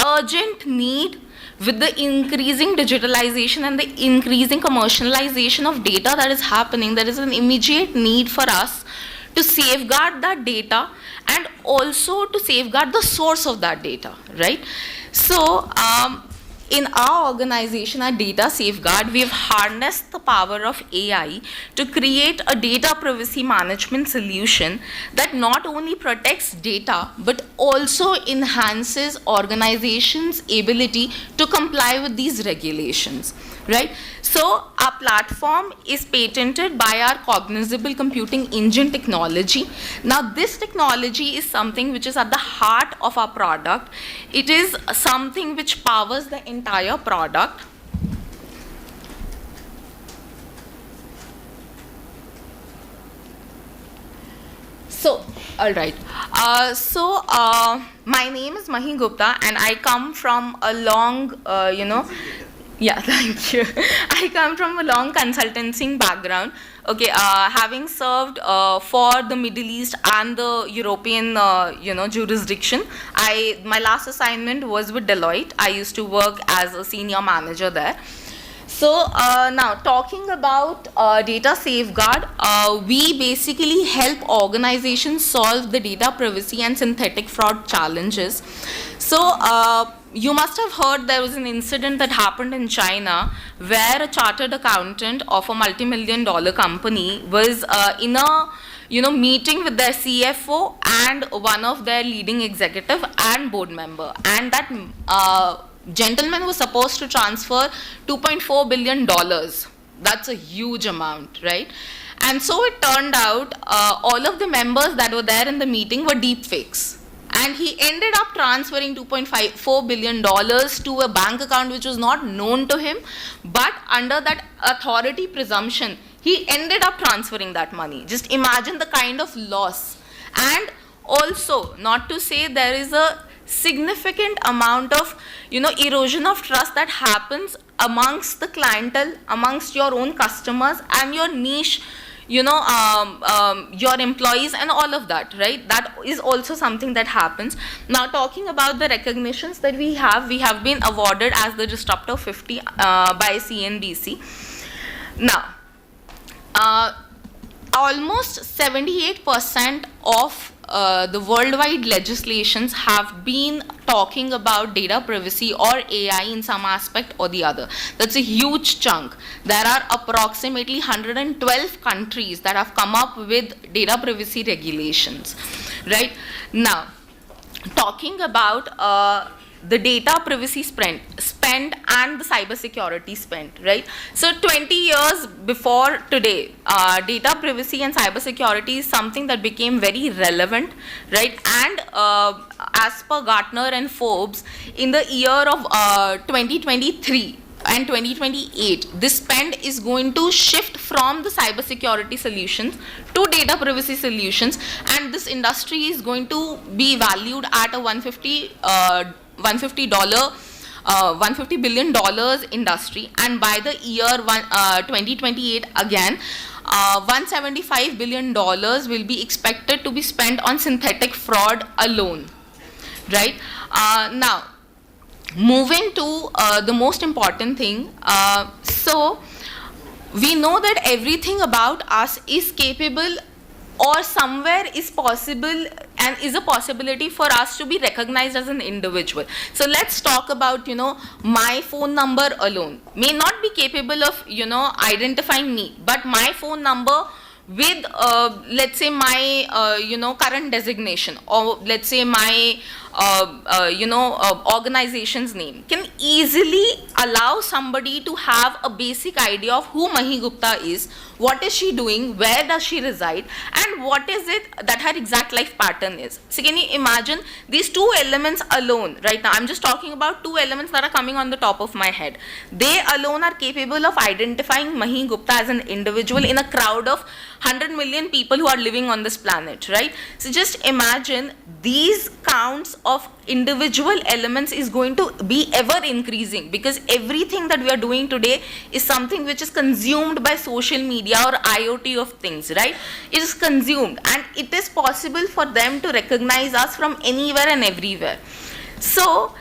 urgent need with the increasing digitalization and the increasing commercialization of data that is happening. There is an immediate need for us to safeguard that data and also to safeguard the source of that data, right? So, in our organization, at Data Safeguard, we've harnessed the power of AI to create a data privacy management solution that not only protects data, but also enhances organizations' ability to comply with these regulations, right? So our platform is patented by our cognizable computing engine technology. Now this technology is something which is at the heart of our product. It is something which powers the entire product. So, all right. My name is Mahi Gupta and I come from a long, yeah, thank you. I come from a long consulting background. Okay, having served for the Middle East and the European, jurisdiction, my last assignment was with Deloitte. I used to work as a senior manager there. So now talking about Data Safeguard, we basically help organizations solve the data privacy and synthetic fraud challenges. So you must have heard there was an incident that happened in China where a chartered accountant of a multi-million-dollar company was in a meeting with their CFO and one of their leading executive and board member, and that gentleman was supposed to transfer $2.4 billion. That's a huge amount, right? And so it turned out all of the members that were there in the meeting were deep fakes. And he ended up transferring $2.4 billion to a bank account which was not known to him, but under that authority presumption, he ended up transferring that money. Just imagine the kind of loss. And also, not to say there is a significant amount of erosion of trust that happens amongst the clientele, amongst your own customers and your niche, your employees and all of that, right? That is also something that happens. Now talking about the recognitions that we have been awarded as the Disruptor 50 by CNBC. Now almost 78% of the worldwide legislations have been talking about data privacy or AI in some aspect or the other. That's a huge chunk. There are approximately 112 countries that have come up with data privacy regulations, right? Now, talking about the data privacy spend and the cybersecurity spend, right? So 20 years before today, data privacy and cybersecurity is something that became very relevant, right? And as per Gartner and Forbes, in the year of 2023 and 2028, this spend is going to shift from the cybersecurity solutions to data privacy solutions, and this industry is going to be valued at a $150 billion industry, and by the year 2028 again, $175 billion will be expected to be spent on synthetic fraud alone, right? Now, moving to the most important thing, so we know that everything about us is capable or somewhere is possible and is a possibility for us to be recognized as an individual. So let's talk about, my phone number alone may not be capable of, identifying me, but my phone number with, let's say, my, current designation, or let's say my, organization's name can easily allow somebody to have a basic idea of who Mahi Gupta is, what is she doing, where does she reside, and what is it that her exact life pattern is. So can you imagine these two elements alone? Right now I'm just talking about two elements that are coming on the top of my head. They alone are capable of identifying Mahi Gupta as an individual in a crowd of 100 million people who are living on this planet, right? So just imagine these counts of individual elements is going to be ever increasing, because everything that we are doing today is something which is consumed by social media or IoT of things, right? It is consumed, and it is possible for them to recognize us from anywhere and everywhere. So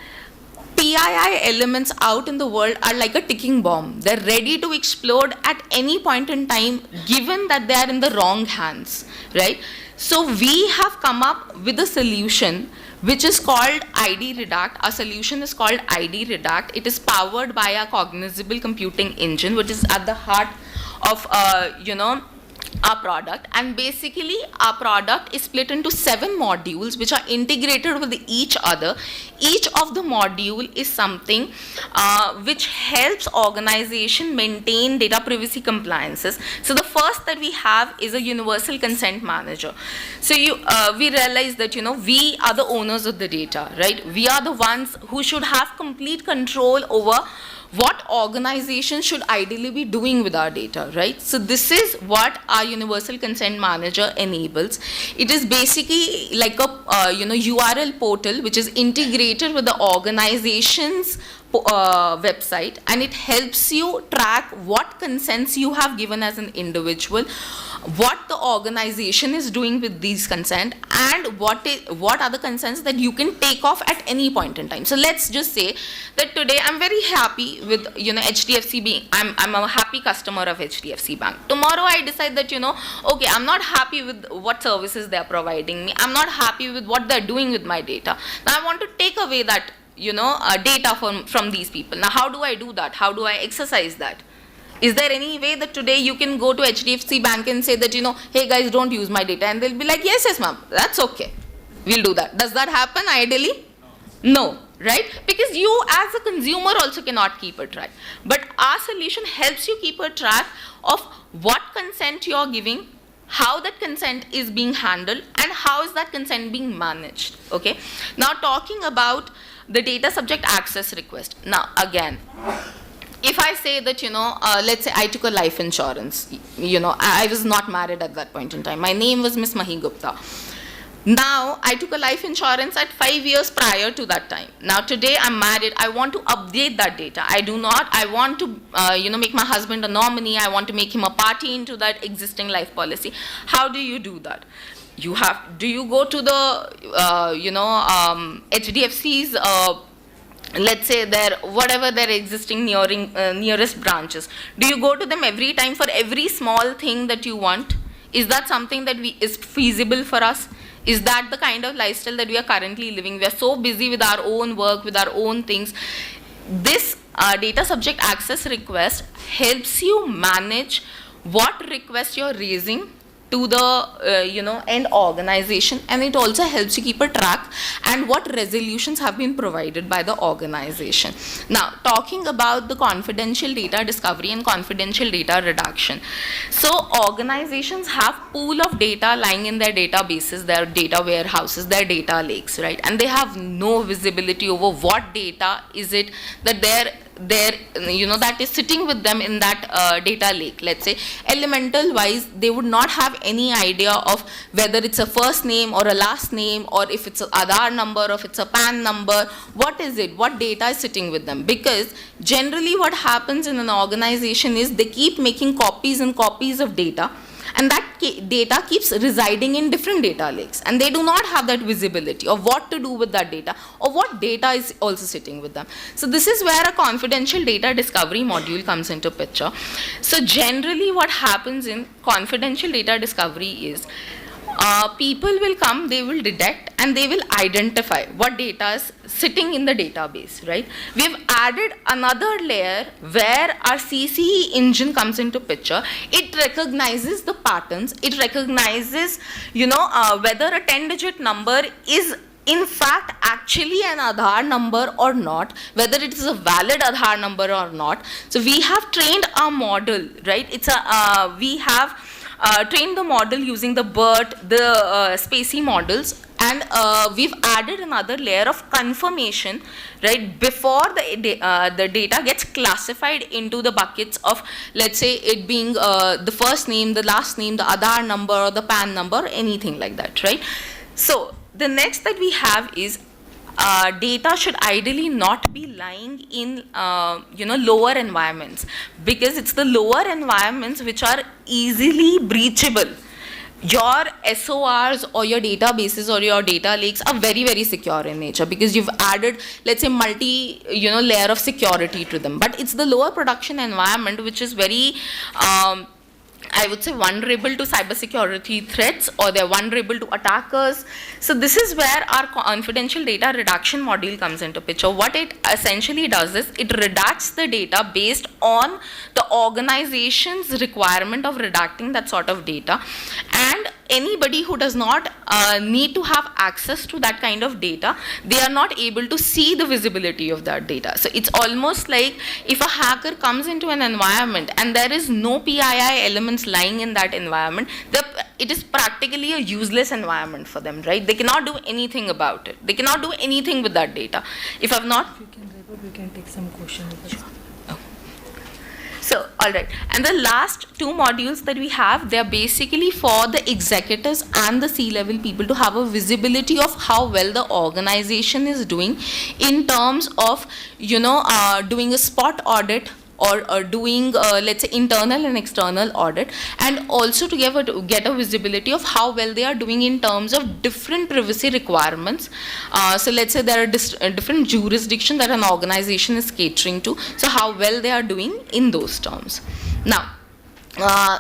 PII elements out in the world are like a ticking bomb. They're ready to explode at any point in time, given that they are in the wrong hands, right? So we have come up with a solution which is called ID Redact. Our solution is called ID Redact. It is powered by a cognizable computing engine, which is at the heart of, our product. And basically, our product is split into 7 modules which are integrated with each other. Each of the module is something which helps organization maintain data privacy compliances. So the first that we have is a universal consent manager. So we realize that, we are the owners of the data, right? We are the ones who should have complete control over what organizations should ideally be doing with our data, right? So this is what our universal consent manager enables. It is basically like a URL portal which is integrated with the organization's website, and it helps you track what consents you have given as an individual, what the organization is doing with these consent, and what are the consents that you can take off at any point in time. So let's just say that today I'm very happy with HDFC being, I'm a happy customer of HDFC Bank. Tomorrow I decide that okay, I'm not happy with what services they're providing me. I'm not happy with what they're doing with my data. Now I want to take away that data from these people. Now how do I do that? How do I exercise that? Is there any way that today you can go to HDFC Bank and say that, hey guys, don't use my data, and they'll be like, yes ma'am, that's okay, we'll do that. Does that happen ideally? No, right? Because you as a consumer also cannot keep a track. But our solution helps you keep a track of what consent you're giving, how that consent is being handled, and how is that consent being managed, okay? Now talking about the data subject access request. Now again, if I say that, let's say I took a life insurance, I was not married at that point in time. My name was Miss Mahi Gupta. Now, I took a life insurance at 5 years prior to that time. Now, today I'm married. I want to update that data. I want to, make my husband a nominee. I want to make him a party into that existing life policy. How do you do that? Do you go to the, HDFC's, let's say whatever their existing nearest branches, do you go to them every time for every small thing that you want? Is that something that is feasible for us? Is that the kind of lifestyle that we are currently living? We are so busy with our own work, with our own things. This data subject access request helps you manage what request you're raising to the end organization, and it also helps you keep a track and what resolutions have been provided by the organization. Now, talking about the confidential data discovery and confidential data redaction. So organizations have pool of data lying in their databases, their data warehouses, their data lakes, right? And they have no visibility over what data is it that that is sitting with them in that data lake. Let's say elemental wise, they would not have any idea of whether it's a first name or a last name, or if it's an Aadhaar number, or if it's a PAN number. What is it? What data is sitting with them? Because generally what happens in an organization is they keep making copies and copies of data, and that data keeps residing in different data lakes, and they do not have that visibility of what to do with that data, or what data is also sitting with them. So this is where a confidential data discovery module comes into picture. So generally what happens in confidential data discovery is people will come, they will detect, and they will identify what data is sitting in the database, right? We've added another layer where our CCE engine comes into picture. It recognizes the patterns. It recognizes, whether a 10-digit number is in fact actually an Aadhaar number or not, whether it is a valid Aadhaar number or not. So we have trained our model, right? We have trained the model using the BERT, the SPACY models, and we've added another layer of confirmation, right, before the data gets classified into the buckets of, let's say, it being the first name, the last name, the Aadhaar number, or the PAN number, anything like that, right? So the next that we have is data should ideally not be lying in lower environments, because it's the lower environments which are easily breachable. Your SORs or your databases or your data lakes are very, very secure in nature, because you've added, let's say, layer of security to them. But it's the lower production environment which is very I would say vulnerable to cybersecurity threats, or they're vulnerable to attackers. So this is where our confidential data redaction module comes into picture. What it essentially does is it redacts the data based on the organization's requirement of redacting that sort of data, and anybody who does not need to have access to that kind of data, they are not able to see the visibility of that data. So it's almost like if a hacker comes into an environment and there is no PII elements lying in that environment, it is practically a useless environment for them, right? They cannot do anything about it. They cannot do anything with that data. If I've not... We can take some questions. So, all right. And the last two modules that we have, they are basically for the executives and the C-level people to have a visibility of how well the organization is doing in terms of, doing a spot audit, or doing, let's say, internal and external audit, and also to get a visibility of how well they are doing in terms of different privacy requirements. So let's say there are different jurisdictions that an organization is catering to, so how well they are doing in those terms. Now,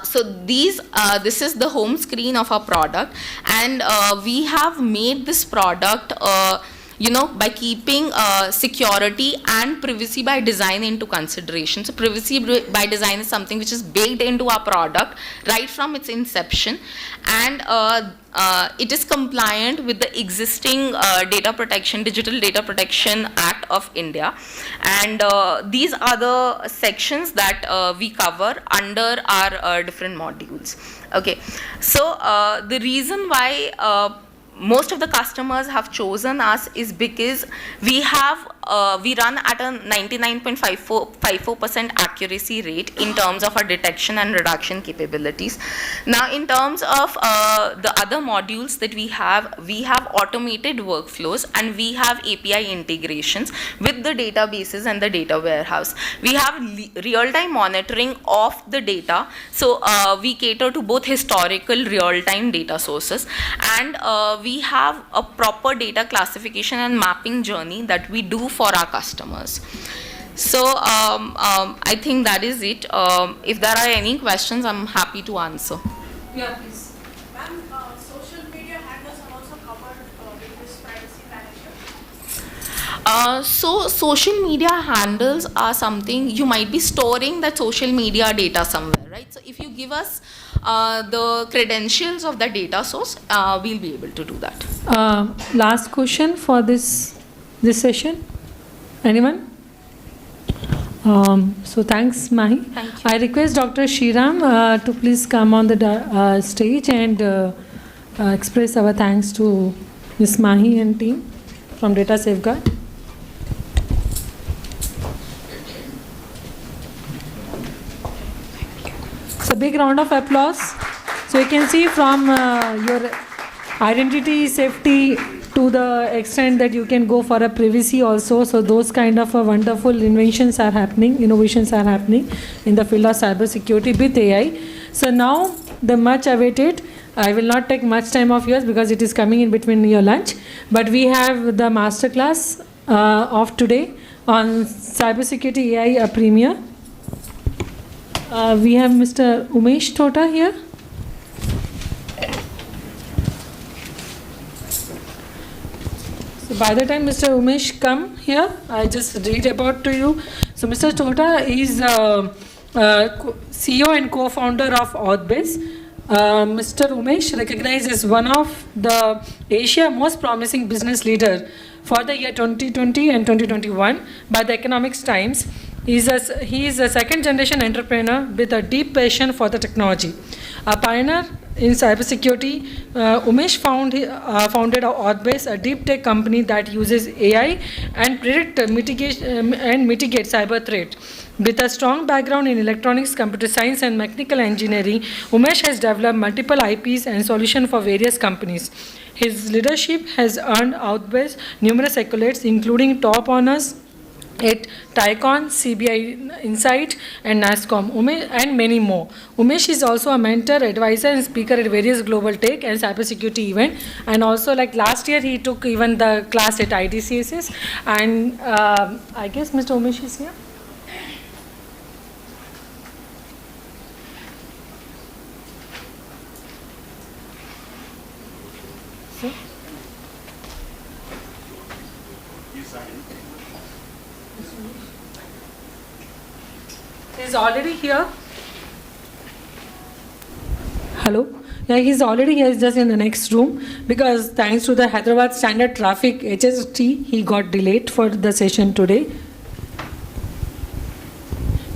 so this is the home screen of our product, and we have made this product by keeping security and privacy by design into consideration. So privacy by design is something which is baked into our product right from its inception, and it is compliant with the existing Digital Data Protection Act of India. And these are the sections that we cover under our different modules. Okay, so the reason why most of the customers have chosen us is because we run at a 99.54% accuracy rate in terms of our detection and reduction capabilities. Now, in terms of the other modules that we have automated workflows, and we have API integrations with the databases and the data warehouse. We have real-time monitoring of the data. So we cater to both historical real-time data sources, and we have a proper data classification and mapping journey that we do for our customers. So I think that is it. If there are any questions, I'm happy to answer. Yeah, please. Ma'am, social media handles are also covered with this privacy manager? So social media handles are something, you might be storing that social media data somewhere, right? So if you give us the credentials of the data source, we'll be able to do that. Last question for this session. Anyone? So thanks, Mahi. Thank you. I request Dr. Shriram to please come on the stage and express our thanks to Ms. Mahi and team from Data Safeguard. So big round of applause. So you can see from your identity safety to the extent that you can go for a privacy also. So those kind of wonderful innovations are happening in the field of cybersecurity with AI. So now the much awaited, I will not take much time of yours because it is coming in between your lunch, but we have the masterclass of today on cybersecurity AI Premier. We have Mr. Umesh Tota here. So by the time Mr. Umesh come here, I just read about to you. So Mr. Tota is CEO and co-founder of Authbase. Mr. Umesh recognized as one of the Asia most promising business leader for the year 2020 and 2021 by the Economics Times. He is a second generation entrepreneur with a deep passion for the technology. A pioneer in cybersecurity, Umesh founded Authbase, a deep tech company that uses AI and mitigate cyber threat. With a strong background in electronics, computer science, and mechanical engineering, Umesh has developed multiple IPs and solutions for various companies. His leadership has earned Authbase numerous accolades, including top honors at Tycon, CBI Insight, and NASCOM, and many more. Umesh is also a mentor, advisor, and speaker at various global tech and cybersecurity events. And also, like last year, he took even the class at IDCSS. And I guess Mr. Umesh is here. He's already here. Hello? Yeah, he's already here, just in the next room, because thanks to the Hyderabad Standard Traffic HST, he got delayed for the session today.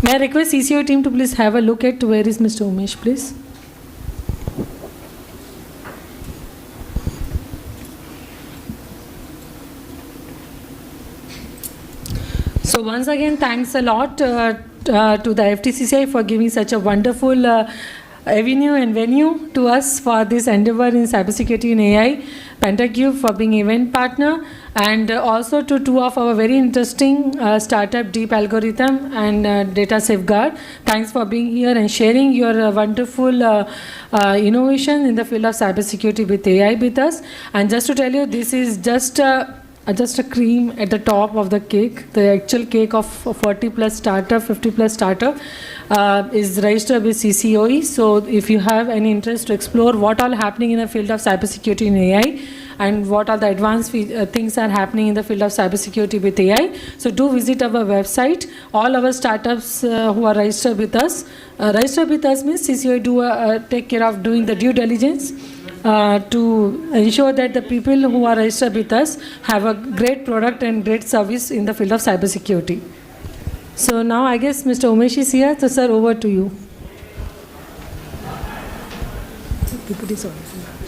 May I request CCO team to please have a look at where is Mr. Umesh, please? So once again, thanks a lot to the FTCCI for giving such a wonderful avenue and venue to us for this endeavor in cybersecurity and AI. Pentacube for being event partner, and also to two of our very interesting startup, Deep Algorithm and Data Safeguard. Thanks for being here and sharing your wonderful innovation in the field of cybersecurity with AI with us. And just to tell you, this is just a cream at the top of the cake. The actual cake of 40 plus startup, 50 plus startup is registered with CCOE. So if you have any interest to explore what all happening in the field of cybersecurity and AI, and what are the advanced things are happening in the field of cybersecurity with AI, so do visit our website. All our startups who are registered with us means CCOE do take care of doing the due diligence to ensure that the people who are registered with us have a great product and great service in the field of cybersecurity. So now I guess Mr. Umesh is here. So sir, over to you.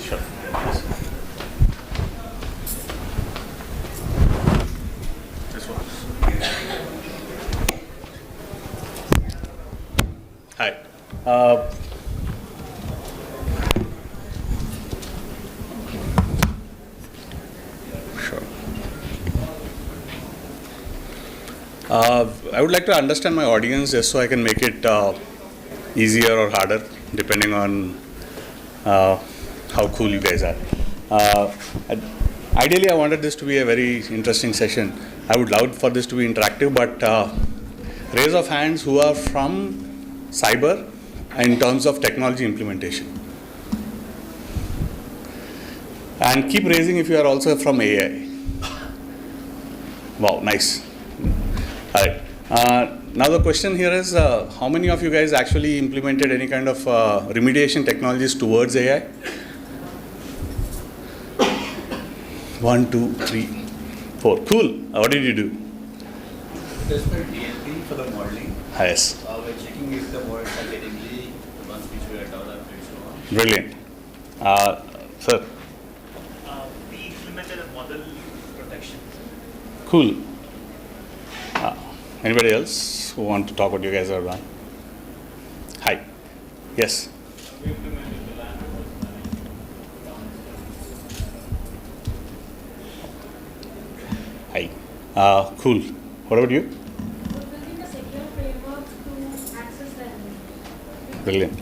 Sure. Hi. Sure. I would like to understand my audience just so I can make it easier or harder, depending on how cool you guys are. Ideally, I wanted this to be a very interesting session. I would love for this to be interactive, but raise of hands who are from cyber in terms of technology implementation. And keep raising if you are also from AI. Wow, nice. All right. Now the question here is, how many of you guys actually implemented any kind of remediation technologies towards AI? 1, 2, 3, 4. Cool. What did you do? That's for DLP for the modeling. Yes. We're checking if the models are getting the ones which we are developed and so on. Brilliant. Sir. We implemented a model protection. Cool. Anybody else who want to talk what you guys have done? Hi. Yes. Hi. Cool. What about you? Brilliant.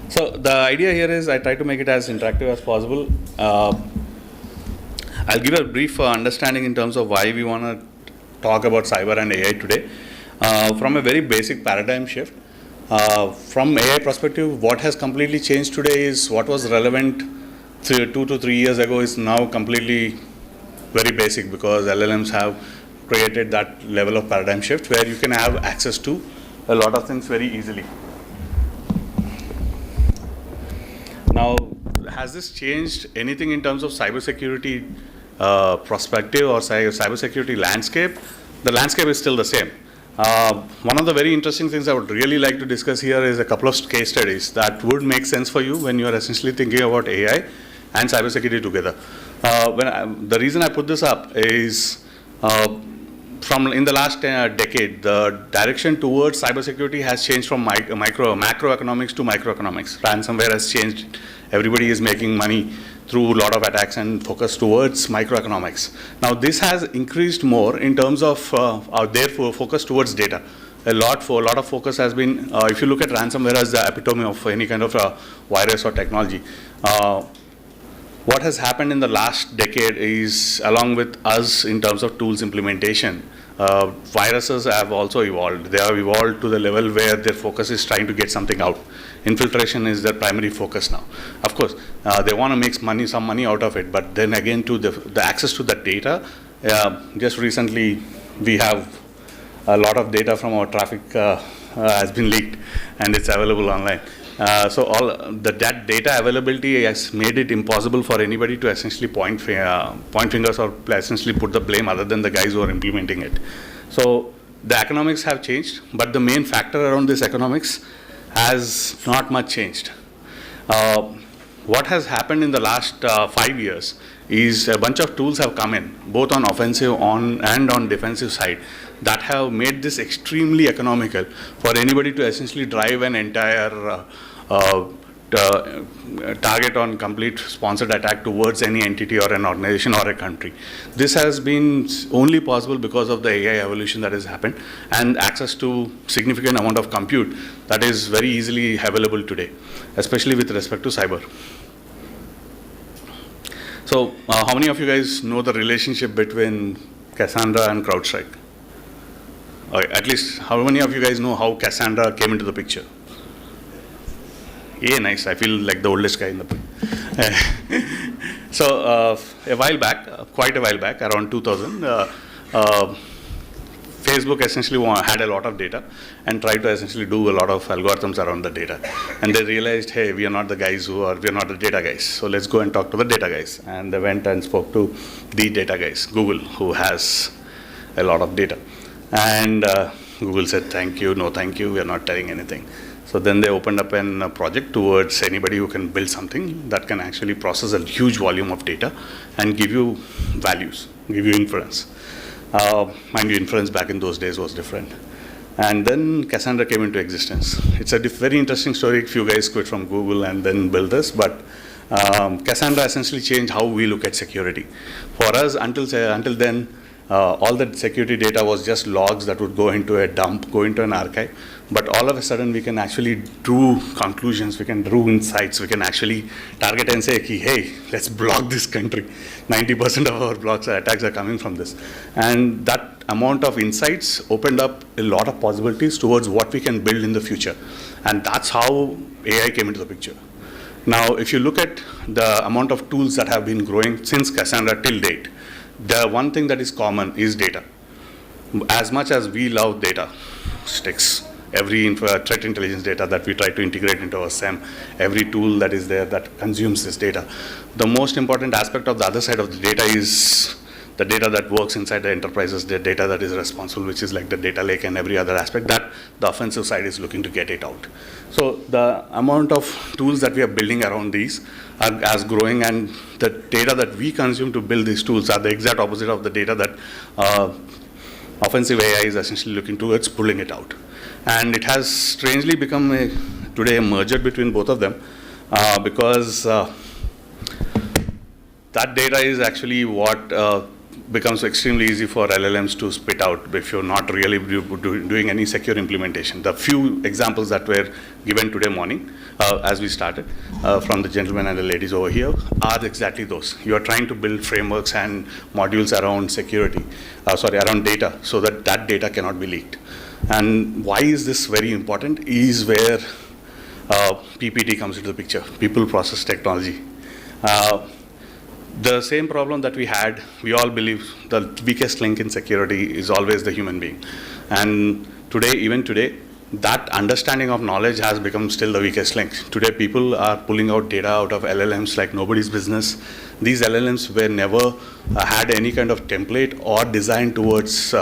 So the idea here is I try to make it as interactive as possible. I'll give a brief understanding in terms of why we want to talk about cyber and AI today. From a very basic paradigm shift. From AI perspective, what has completely changed today is what was relevant 2 to 3 years ago is now completely very basic, because LLMs have created that level of paradigm shift where you can have access to a lot of things very easily. Now, has this changed anything in terms of cybersecurity perspective or cybersecurity landscape? The landscape is still the same. One of the very interesting things I would really like to discuss here is a couple of case studies that would make sense for you when you are essentially thinking about AI and cybersecurity together. The reason I put this up is from in the last decade, the direction towards cybersecurity has changed from macroeconomics to microeconomics. Ransomware has changed. Everybody is making money through a lot of attacks and focus towards microeconomics. Now, this has increased more in terms of their focus towards data. A lot of focus has been, if you look at ransomware as the epitome of any kind of virus or technology, what has happened in the last decade is, along with us in terms of tools implementation, viruses have also evolved. They have evolved to the level where their focus is trying to get something out. Infiltration is their primary focus now. Of course, they want to make some money out of it, but then again, to the access to that data, just recently we have a lot of data from our traffic has been leaked and it's available online. So that data availability has made it impossible for anybody to essentially point fingers or essentially put the blame other than the guys who are implementing it. So the economics have changed, but the main factor around this economics has not much changed. What has happened in the last 5 years is a bunch of tools have come in, both on offensive and on defensive side, that have made this extremely economical for anybody to essentially drive an entire target on complete sponsored attack towards any entity or an organization or a country. This has been only possible because of the AI evolution that has happened and access to significant amount of compute that is very easily available today, especially with respect to cyber. So how many of you guys know the relationship between Cassandra and CrowdStrike? At least how many of you guys know how Cassandra came into the picture? Yeah, nice. I feel like the oldest guy in the pool. So a while back, quite a while back, around 2000, Facebook essentially had a lot of data and tried to essentially do a lot of algorithms around the data. And they realized, hey, we are not the guys we are not the data guys. So let's go and talk to the data guys. And they went and spoke to the data guys, Google, who has a lot of data. And Google said, thank you, no thank you, we are not telling anything. So then they opened up a project towards anybody who can build something that can actually process a huge volume of data and give you values, give you inference. Mind you, inference back in those days was different. And then Cassandra came into existence. It's a very interesting story. A few guys quit from Google and then built this, but Cassandra essentially changed how we look at security. For us, until then, all that security data was just logs that would go into a dump, go into an archive. But all of a sudden, we can actually draw conclusions, we can draw insights, we can actually target and say, hey, let's block this country. 90% of our attacks are coming from this. And that amount of insights opened up a lot of possibilities towards what we can build in the future. And that's how AI came into the picture. Now, if you look at the amount of tools that have been growing since Cassandra till date, the one thing that is common is data. As much as we love data, sticks. Every threat intelligence data that we try to integrate into our SEM, every tool that is there that consumes this data. The most important aspect of the other side of the data is the data that works inside the enterprises, the data that is responsible, which is like the data lake and every other aspect that the offensive side is looking to get it out. So the amount of tools that we are building around these are as growing, and the data that we consume to build these tools are the exact opposite of the data that offensive AI is essentially looking towards pulling it out. And it has strangely become today a merger between both of them because that data is actually what becomes extremely easy for LLMs to spit out if you're not really doing any secure implementation. The few examples that were given today morning as we started from the gentlemen and the ladies over here are exactly those. You are trying to build frameworks and modules around security, around data, so that that data cannot be leaked. And why is this very important is where PPT comes into the picture, people process technology. The same problem that we had, we all believe the weakest link in security is always the human being. And today, even today, that understanding of knowledge has become still the weakest link. Today, people are pulling out data out of LLMs like nobody's business. These LLMs were never had any kind of template or design towards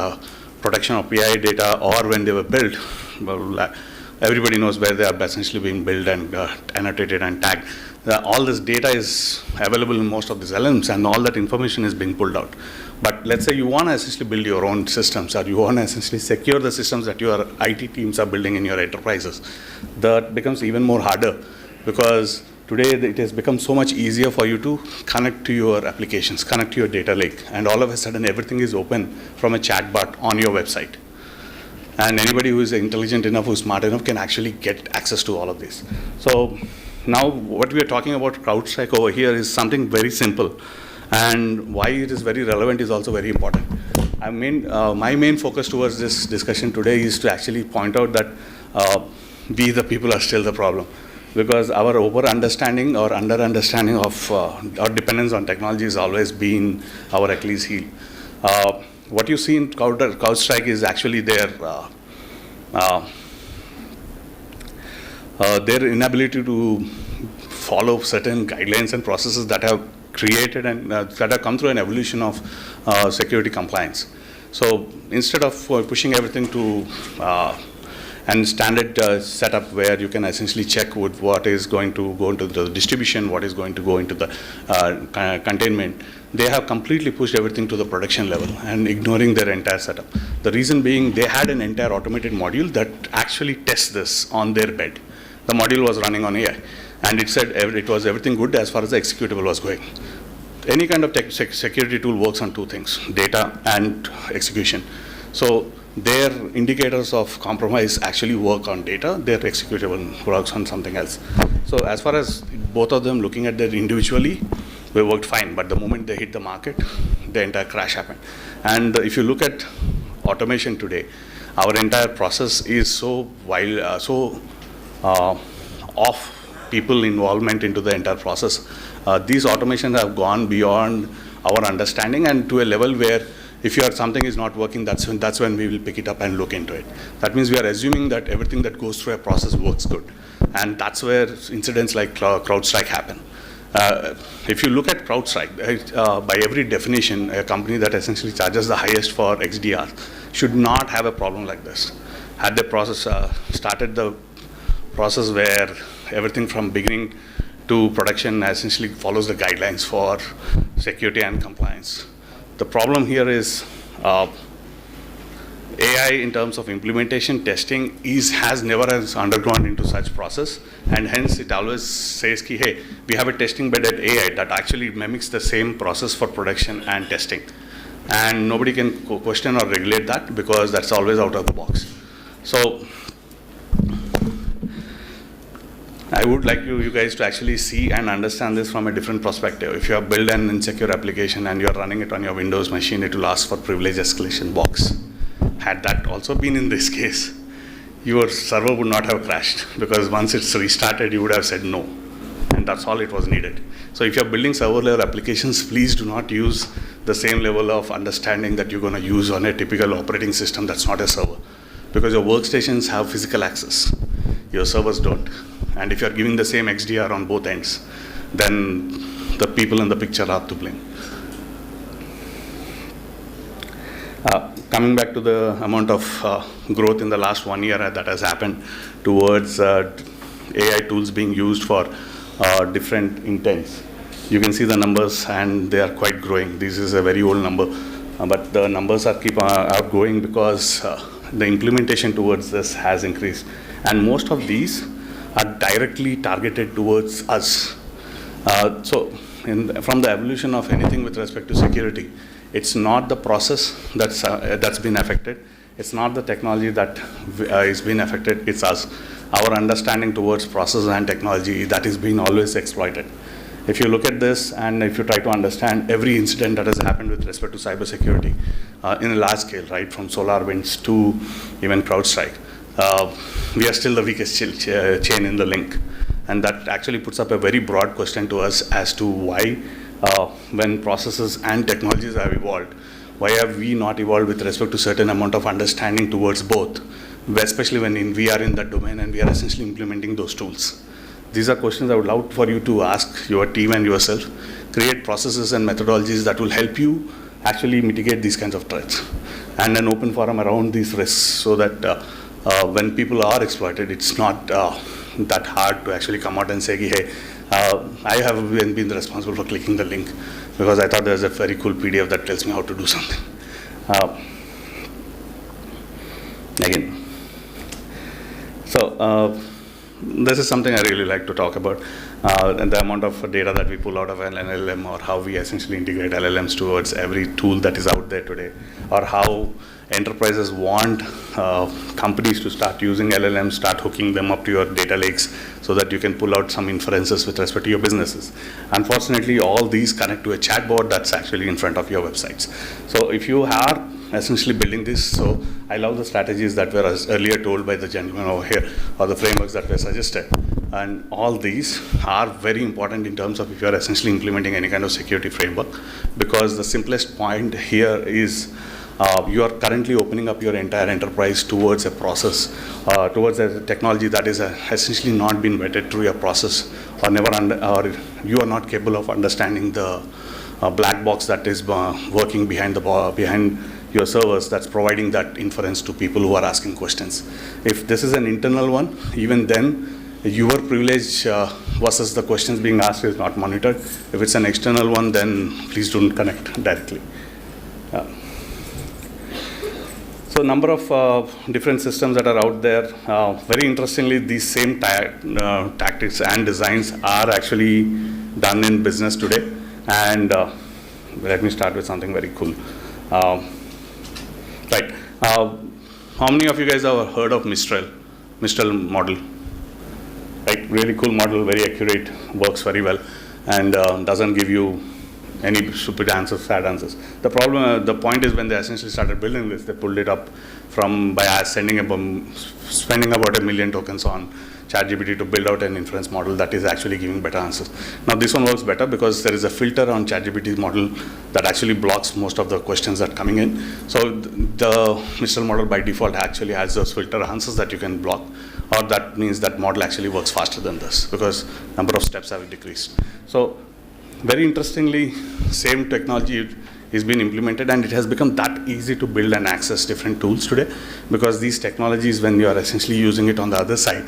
protection of PI data, or when they were built, well, everybody knows where they are essentially being built and annotated and tagged. All this data is available in most of these LLMs, and all that information is being pulled out. But let's say you want to essentially build your own systems, or you want to essentially secure the systems that your IT teams are building in your enterprises. That becomes even more harder because today it has become so much easier for you to connect to your applications, connect to your data lake, and all of a sudden everything is open from a chatbot on your website. And anybody who is intelligent enough, who is smart enough, can actually get access to all of this. So now what we are talking about CrowdStrike over here is something very simple. And why it is very relevant is also very important. I mean, my main focus towards this discussion today is to actually point out that we, the people, are still the problem. Because our over-understanding or under-understanding of our dependence on technology has always been our Achilles heel. What you see in CrowdStrike is actually their inability to follow certain guidelines and processes that have created and that have come through an evolution of security compliance. So instead of pushing everything to and standard setup where you can essentially check with what is going to go into the distribution, what is going to go into the containment, they have completely pushed everything to the production level and ignoring their entire setup. The reason being, they had an entire automated module that actually tests this on their bed. The module was running on AI, and it said it was everything good as far as the executable was going. Any kind of security tool works on two things, data and execution. So their indicators of compromise actually work on data, their executable works on something else. So as far as both of them looking at that individually, they worked fine, but the moment they hit the market, the entire crash happened. And if you look at automation today, our entire process is so wild, off people involvement into the entire process. These automations have gone beyond our understanding and to a level where if something is not working, that's when we will pick it up and look into it. That means we are assuming that everything that goes through a process works good. And that's where incidents like CrowdStrike happen. If you look at CrowdStrike, by every definition, a company that essentially charges the highest for XDR should not have a problem like this. Had the process started the process where everything from beginning to production essentially follows the guidelines for security and compliance. The problem here is AI in terms of implementation, testing has never undergone into such process, and hence it always says, hey, we have a testing bed at AI that actually mimics the same process for production and testing. And nobody can question or regulate that because that's always out of the box. So I would like you guys to actually see and understand this from a different perspective. If you have built an insecure application and you're running it on your Windows machine, it will ask for privilege escalation box. Had that also been in this case, your server would not have crashed because once it's restarted, you would have said no. And that's all it was needed. So if you're building server level applications, please do not use the same level of understanding that you're going to use on a typical operating system that's not a server. because your workstations have physical access, your servers don't. And if you're giving the same XDR on both ends, then the people in the picture are to blame. Coming back to the amount of growth in the last 1 year that has happened towards AI tools being used for different intents. You can see the numbers and they are quite growing. This is a very old number, but the numbers are growing because the implementation towards this has increased. And most of these are directly targeted towards us. From the evolution of anything with respect to security, it's not the process that's been affected. It's not the technology that is being affected. It's us. Our understanding towards process and technology that is being always exploited. If you look at this and if you try to understand every incident that has happened with respect to cybersecurity in a large scale, right, from SolarWinds to even CrowdStrike, we are still the weakest chain in the link. And that actually puts up a very broad question to us as to why, when processes and technologies have evolved, why have we not evolved with respect to certain amount of understanding towards both, especially when we are in that domain and we are essentially implementing those tools. These are questions I would love for you to ask your team and yourself. Create processes and methodologies that will help you actually mitigate these kinds of threats, and an open forum around these risks so that when people are exploited, it's not that hard to actually come out and say, hey, I have been responsible for clicking the link because I thought there's a very cool PDF that tells me how to do something. Again. So this is something I really like to talk about, and the amount of data that we pull out of an LLM, or how we essentially integrate LLMs towards every tool that is out there today, or how enterprises want companies to start using LLMs, start hooking them up to your data lakes so that you can pull out some inferences with respect to your businesses. Unfortunately, all these connect to a chatbot that's actually in front of your websites. So if you are essentially building this, so I love the strategies that were earlier told by the gentleman over here, or the frameworks that were suggested. And all these are very important in terms of if you're essentially implementing any kind of security framework, because the simplest point here is you are currently opening up your entire enterprise towards a process, towards a technology that is essentially not been vetted through your process, or or you are not capable of understanding the black box that is working behind your servers that's providing that inference to people who are asking questions. If this is an internal one, even then your privilege versus the questions being asked is not monitored. If it's an external one, then please don't connect directly. So number of different systems that are out there. Very interestingly, these same tactics and designs are actually done in business today. And let me start with something very cool. Right. How many of you guys have heard of Mistral model? Right. Really cool model, very accurate, works very well, and doesn't give you any stupid answers, sad answers. The point is, when they essentially started building this, they pulled it up by spending about 1 million tokens on ChatGPT to build out an inference model that is actually giving better answers. Now this one works better because there is a filter on ChatGPT's model that actually blocks most of the questions that are coming in. So the Mistral model by default actually has those filter answers that you can block, or that means that model actually works faster than this because number of steps have decreased. So very interestingly, same technology is being implemented, and it has become that easy to build and access different tools today, because these technologies, when you are essentially using it on the other side,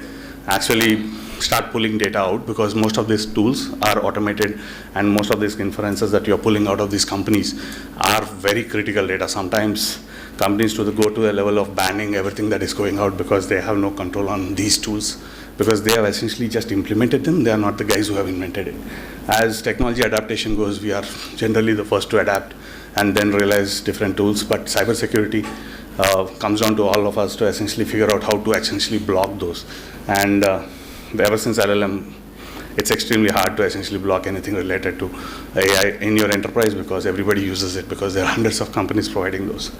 actually start pulling data out, because most of these tools are automated, and most of these inferences that you're pulling out of these companies are very critical data. Sometimes companies go to a level of banning everything that is going out because they have no control on these tools, because they have essentially just implemented them. They are not the guys who have invented it. As technology adaptation goes, we are generally the first to adapt and then realize different tools, but cybersecurity comes down to all of us to essentially figure out how to essentially block those. And ever since LLM, it's extremely hard to essentially block anything related to AI in your enterprise, because everybody uses it, because there are hundreds of companies providing those.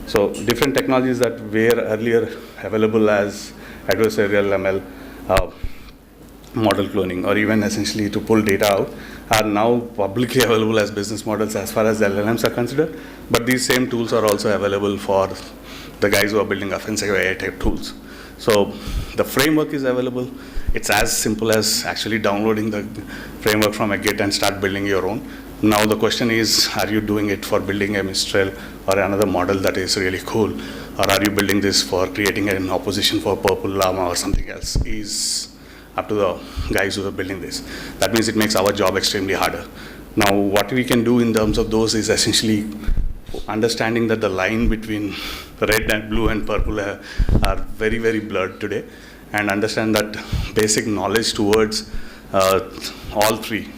So different technologies that were earlier available as adversarial ML, model cloning, or even essentially to pull data out, are now publicly available as business models as far as LLMs are considered. But these same tools are also available for the guys who are building offensive AI type tools. So the framework is available. It's as simple as actually downloading the framework from a Git and start building your own. Now the question is, are you doing it for building a Mistral or another model that is really cool? Or are you building this for creating an opposition for Purple Llama or something else? Is up to the guys who are building this. That means it makes our job extremely harder. Now what we can do in terms of those is essentially understanding that the line between red and blue and purple are very, very blurred today, and understand that basic knowledge towards all three,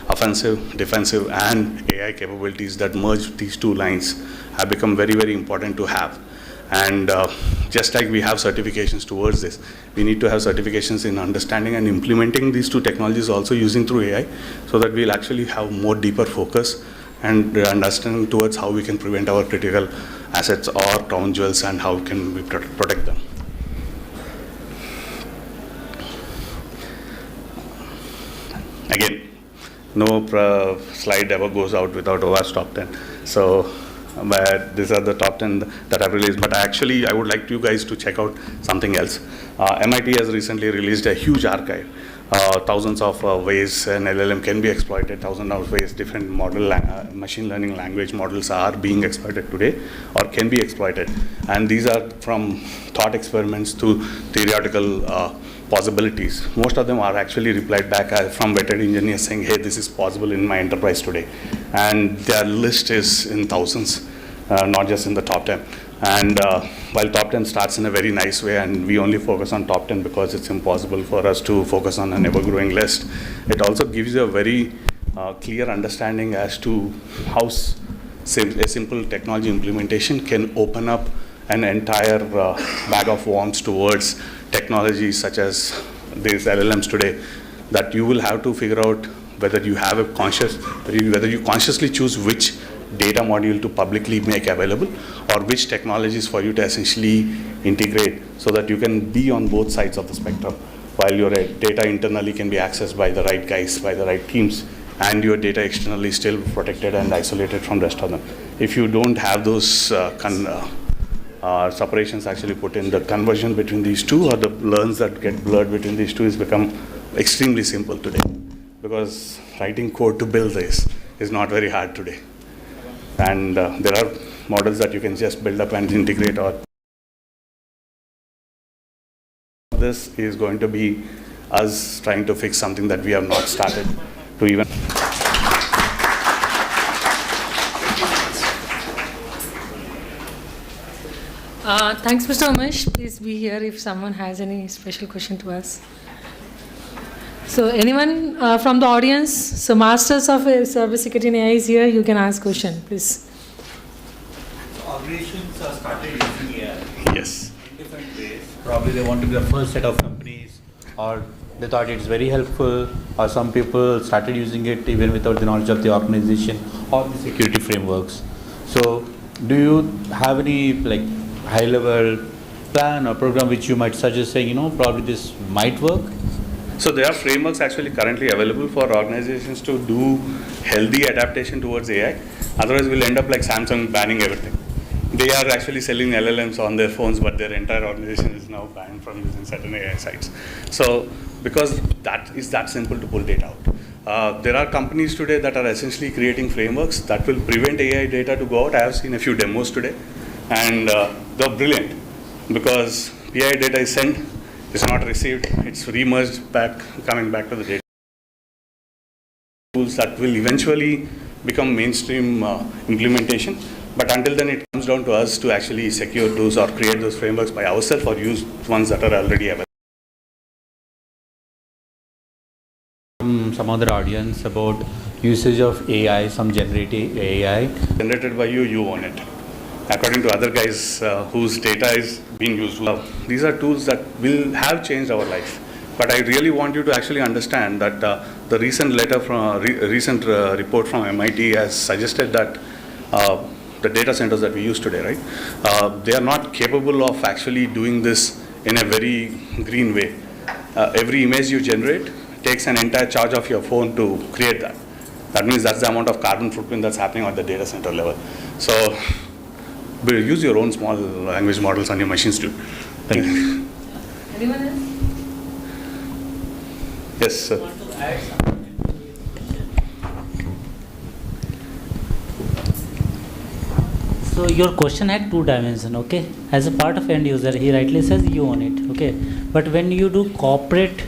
offensive, defensive, and AI capabilities that merge these two lines have become very, very important to have. And just like we have certifications towards this, we need to have certifications in understanding and implementing these two technologies also using through AI, so that we'll actually have more deeper focus and understanding towards how we can prevent our critical assets or crown jewels and how can we protect them. Again, no slide ever goes out without OWASP top 10. So, but these are the top 10 that I've released. But actually, I would like you guys to check out something else. MIT has recently released a huge archive. Thousands of ways an LLM can be exploited, thousands of ways different machine learning language models are being exploited today or can be exploited. And these are from thought experiments to theoretical possibilities. Most of them are actually replied back from vetted engineers saying, hey, this is possible in my enterprise today. And their list is in thousands, not just in the top 10. And while top 10 starts in a very nice way, and we only focus on top 10 because it's impossible for us to focus on an ever-growing list, it also gives you a very clear understanding as to how a simple technology implementation can open up an entire bag of worms towards technologies such as these LLMs today, that you will have to figure out whether you have whether you consciously choose which data module to publicly make available, or which technologies for you to essentially integrate so that you can be on both sides of the spectrum, while your data internally can be accessed by the right guys, by the right teams, and your data externally still protected and isolated from the rest of them. If you don't have those separations actually put in, the conversion between these two, or the learns that get blurred between these two, has become extremely simple today, because writing code to build this is not very hard today. And there are models that you can just build up and integrate. Or this is going to be us trying to fix something that we have not started to even. Thanks, Mr. Umesh. Please be here if someone has any special question to us. So anyone from the audience, so Masters of Cybersecurity in AI is here, you can ask question, please. So organizations started using AI. Yes. In different ways. Probably they want to be the first set of companies, or they thought it's very helpful, or some people started using it even without the knowledge of the organization or the security frameworks. So do you have any high-level plan or program which you might suggest, saying, probably this might work? So there are frameworks actually currently available for organizations to do healthy adaptation towards AI. Otherwise, we'll end up like Samsung banning everything. They are actually selling LLMs on their phones, but their entire organization is now banned from using certain AI sites. So because that is that simple to pull data out. There are companies today that are essentially creating frameworks that will prevent AI data to go out. I have seen a few demos today, and they're brilliant, because AI data is sent, it's not received, it's remerged back, coming back to the data. Tools that will eventually become mainstream implementation, but until then it comes down to us to actually secure those or create those frameworks by ourselves, or use ones that are already available. Some other audience about usage of AI, some generative AI. Generated by you, you own it. According to other guys whose data is being used. These are tools that will have changed our life. But I really want you to actually understand that the recent report from MIT has suggested that the data centers that we use today, right, they are not capable of actually doing this in a very green way. Every image you generate takes an entire charge of your phone to create that. That means that's the amount of carbon footprint that's happening at the data center level. So use your own small language models on your machines too. Thank you. Anyone else? Yes, sir. So your question had two dimensions, okay? As a part of end user, he rightly says you own it, okay? But when you do corporate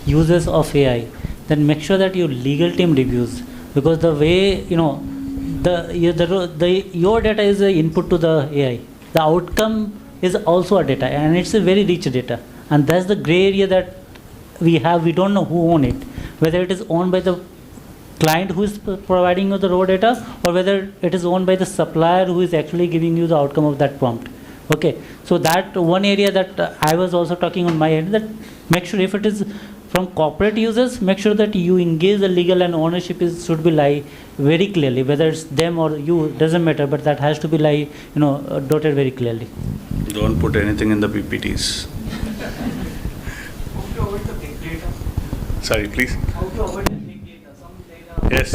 uses of AI, then make sure that your legal team reviews, because the way, your data is the input to the AI. The outcome is also a data, and it's a very rich data. And that's the gray area that we have. We don't know who own it, whether it is owned by the client who is providing you the raw data, or whether it is owned by the supplier who is actually giving you the outcome of that prompt. Okay, so that one area that I was also talking on my end, that make sure if it is from corporate users, make sure that you engage the legal and ownership should be lie very clearly, whether it's them or you, doesn't matter, but that has to be lie, dotted very clearly. Don't put anything in the PPTs. How to avoid the big data? Sorry, please. How to avoid the big data? Some data. Yes.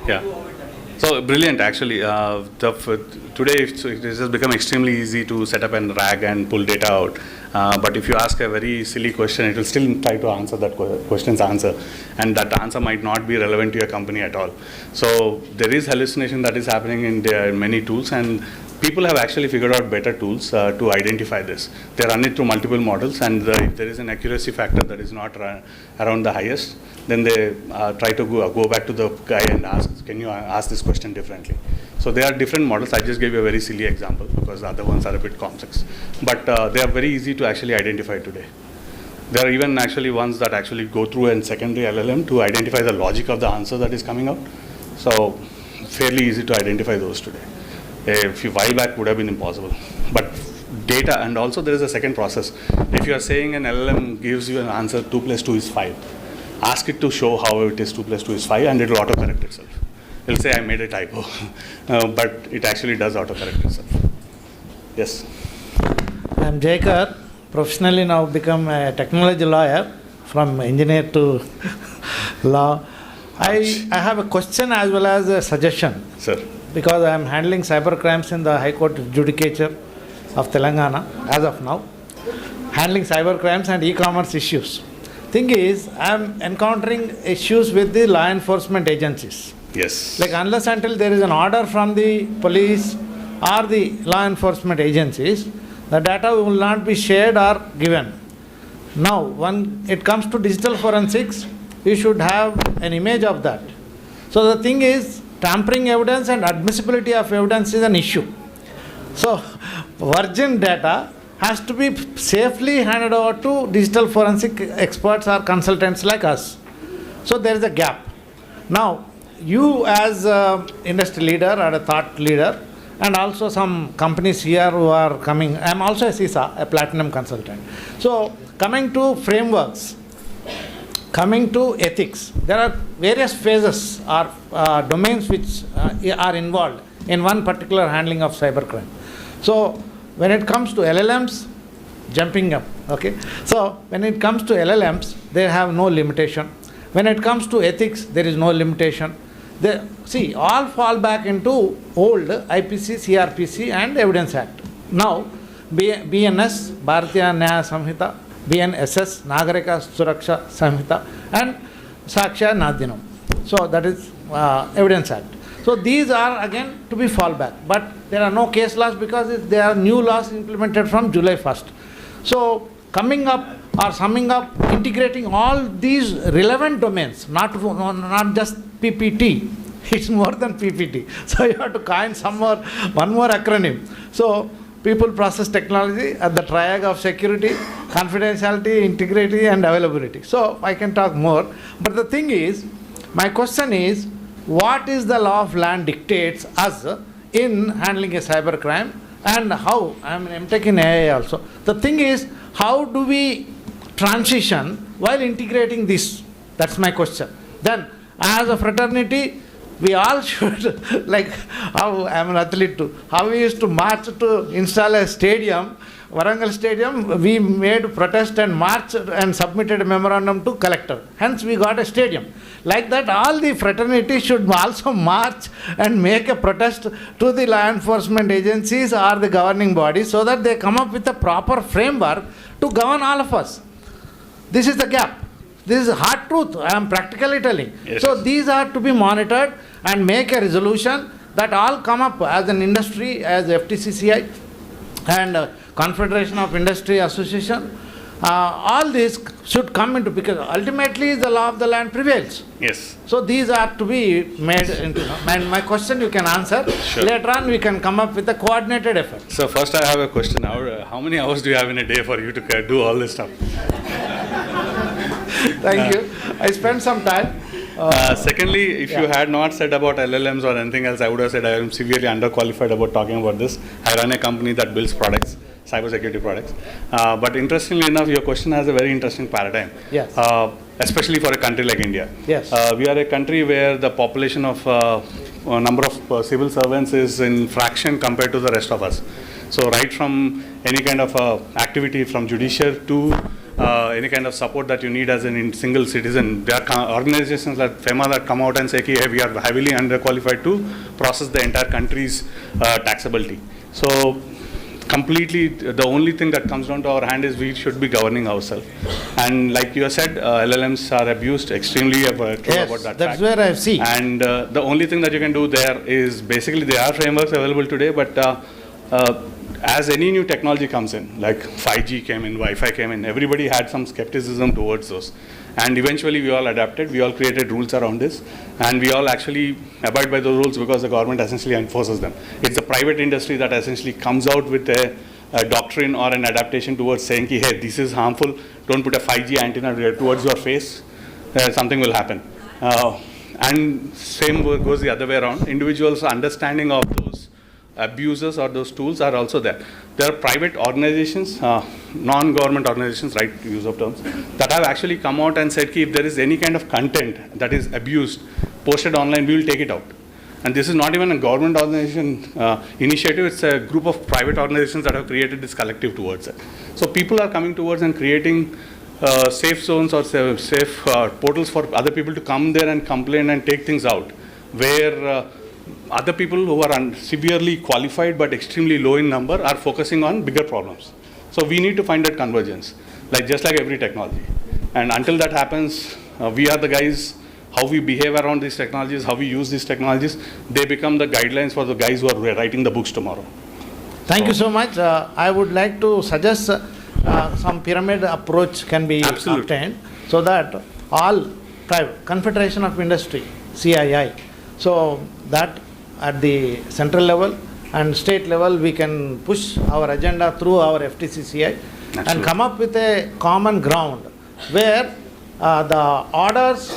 Yeah. So brilliant, actually. Today it has become extremely easy to set up and RAG and pull data out. But if you ask a very silly question, it will still try to answer that question's answer, and that answer might not be relevant to your company at all. So there is hallucination that is happening in many tools, and people have actually figured out better tools to identify this. They run it through multiple models, and if there is an accuracy factor that is not around the highest, then they try to go back to the guy and ask, can you ask this question differently? So there are different models. I just gave you a very silly example because the other ones are a bit complex. But they are very easy to actually identify today. There are even actually ones that actually go through a secondary LLM to identify the logic of the answer that is coming out. So fairly easy to identify those today. A while back would have been impossible. But data, and also there is a second process. If you are saying an LLM gives you an answer 2 + 2 is 5, ask it to show how it is 2 + 2 is 5, and it will autocorrect itself. It will say I made a typo, but it actually does autocorrect itself. Yes. I'm Jaykar, professionally now become a technology lawyer, from engineer to law. I have a question as well as a suggestion. Sir. Because I am handling cyber crimes in the High Court Judicature of Telangana as of now, handling cyber crimes and e-commerce issues. Thing is, I am encountering issues with the law enforcement agencies. Yes. Like unless until there is an order from the police or the law enforcement agencies, the data will not be shared or given. Now, when it comes to digital forensics, you should have an image of that. So the thing is, tampering evidence and admissibility of evidence is an issue. So, virgin data has to be safely handed over to digital forensic experts or consultants like us. So, there is a gap. Now, you as an industry leader or a thought leader, and also some companies here who are coming, I am also a CISA, a platinum consultant. So, coming to frameworks, coming to ethics, there are various phases or domains which are involved in one particular handling of cybercrime. So, when it comes to LLMs, jumping up, okay? So, when it comes to LLMs, they have no limitation. When it comes to ethics, there is no limitation. See, all fall back into old IPC, CRPC and Evidence Act. Now, BNS, Bharatiya Nyaya Samhita, BNSS, Nagarika Suraksha Samhita, and Saksha Nadinam. So that is Evidence Act. So these are again to be fallback, but there are no case laws because there are new laws implemented from July 1st. So coming up or summing up, integrating all these relevant domains, not just PPT, it's more than PPT. So you have to coin one more acronym. So people, process, technology at the triad of security, confidentiality, integrity and availability. So I can talk more. But the thing is, my question is, what is the law of land dictates us in handling a cyber crime, and how? I'm taking AI also. The thing is, how do we transition while integrating this? That's my question. Then, as a fraternity, we all should, like how I'm an athlete too, how we used to march to install a stadium, Warangal Stadium, we made protest and march and submitted a memorandum to collector. Hence, we got a stadium. Like that, all the fraternities should also march and make a protest to the law enforcement agencies or the governing bodies so that they come up with a proper framework to govern all of us. This is the gap. This is hard truth. I am practically telling. Yes. So these are to be monitored and make a resolution that all come up as an industry, as FTCCI and Confederation of Industry Association. All this should come into, because ultimately the law of the land prevails. Yes. So these are to be made into, and my question you can answer. Sure. Later on we can come up with a coordinated effort. So first I have a question. How many hours do you have in a day for you to do all this stuff? Thank you. I spent some time. Secondly, if you had not said about LLMs or anything else, I would have said I am severely underqualified about talking about this. I run a company that builds products, cybersecurity products. But interestingly enough, your question has a very interesting paradigm. Yes. Especially for a country like India. Yes. We are a country where the population of number of civil servants is in fraction compared to the rest of us. So right from any kind of activity from judiciary to any kind of support that you need as a single citizen, there are organizations like FEMA that come out and say, hey, we are heavily underqualified to process the entire country's taxability. So completely, the only thing that comes down to our hand is we should be governing ourselves. And like you said, LLMs are abused extremely true about that That's fact. where I see. And the only thing that you can do there is basically there are frameworks available today, but as any new technology comes in, like 5G came in, Wi-Fi came in, everybody had some skepticism towards those. And eventually we all adapted, we all created rules around this, and we all actually abide by those rules because the government essentially enforces them. It's the private industry that essentially comes out with a doctrine or an adaptation towards saying, hey, this is harmful, don't put a 5G antenna towards your face, something will happen. And same goes the other way around. Individuals' understanding of those abusers or those tools are also there. There are private organizations, non-government organizations, right use of terms, that have actually come out and said, if there is any kind of content that is abused, posted online, we will take it out. And this is not even a government organization initiative, it's a group of private organizations that have created this collective towards it. So people are coming towards and creating safe zones or safe portals for other people to come there and complain and take things out, where other people who are severely qualified but extremely low in number are focusing on bigger problems. So we need to find that convergence, just like every technology. And until that happens, we are the guys, how we behave around these technologies, how we use these technologies, they become the guidelines for the guys who are writing the books tomorrow. Thank you so much. I would like to suggest some pyramid approach can be obtained so that all private, Confederation of Industry, CII, so that at the central level and state level we can push our agenda through our FTCCI and come up with a common ground where the orders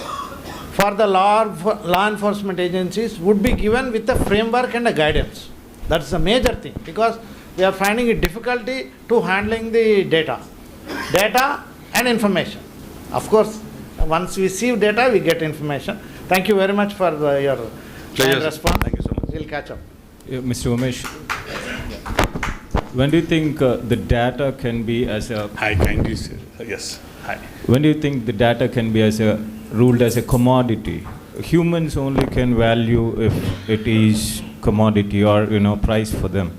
for the law enforcement agencies would be given with a framework and a guidance. That's the major thing, because we are finding it difficulty to handling the data and information. Of course, once we receive data, we get information. Thank you very much for your response. Thank you so much. We'll catch up. Mr. Umesh, when do you think the data can be as a... Hi, kindly, sir. Yes. Hi. When do you think the data can be ruled as a commodity? Humans only can value if it is commodity or, price for them.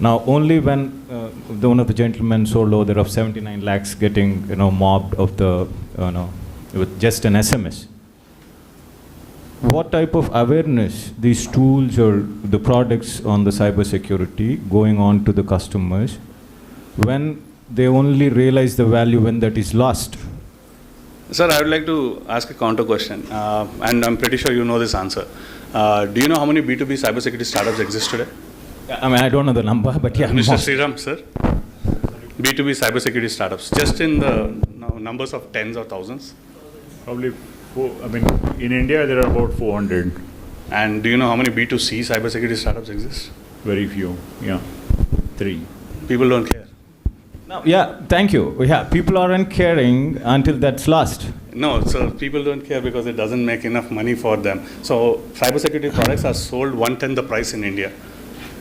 Now, only when one of the gentlemen sold order of 79 lakhs getting, mobbed of the, with just an SMS. What type of awareness these tools or the products on the cybersecurity going on to the customers when they only realize the value when that is lost? Sir, I would like to ask a counter question, and I'm pretty sure you know this answer. Do you know how many B2B cybersecurity startups exist today? I don't know the number, but yeah. Mr. Sriram, sir. B2B cybersecurity startups, just in the numbers of tens or thousands? Probably, in India there are about 400. And do you know how many B2C cybersecurity startups exist? Very few, 3. People don't care. No, yeah, thank you. Yeah, people aren't caring until that's lost. No, so people don't care because it doesn't make enough money for them. So cybersecurity products are sold 1/10 the price in India.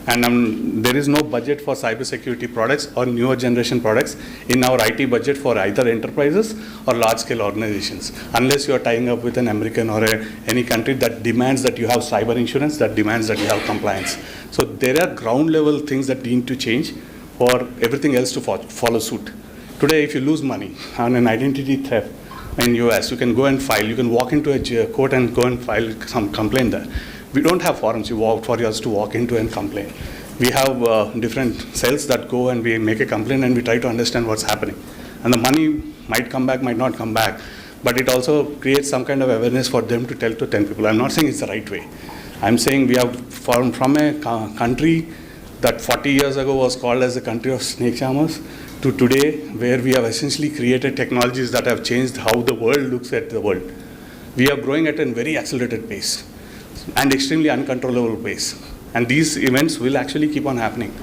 And there is no budget for cybersecurity products or newer generation products in our IT budget for either enterprises or large-scale organizations, unless you are tying up with an American or any country that demands that you have cyber insurance, that demands that you have compliance. So there are ground-level things that need to change for everything else to follow suit. Today, if you lose money on an identity theft in US, you can go and file. You can walk into a court and go and file some complaint there. We don't have forums for us to walk into and complain. We have different cells that go and we make a complaint and we try to understand what's happening. And the money might come back, might not come back, but it also creates some kind of awareness for them to tell to 10 people. I'm not saying it's the right way. I'm saying we have from a country that 40 years ago was called as the country of snake charmers to today, where we have essentially created technologies that have changed how the world looks at the world. We are growing at a very accelerated pace and extremely uncontrollable pace. And these events will actually keep on happening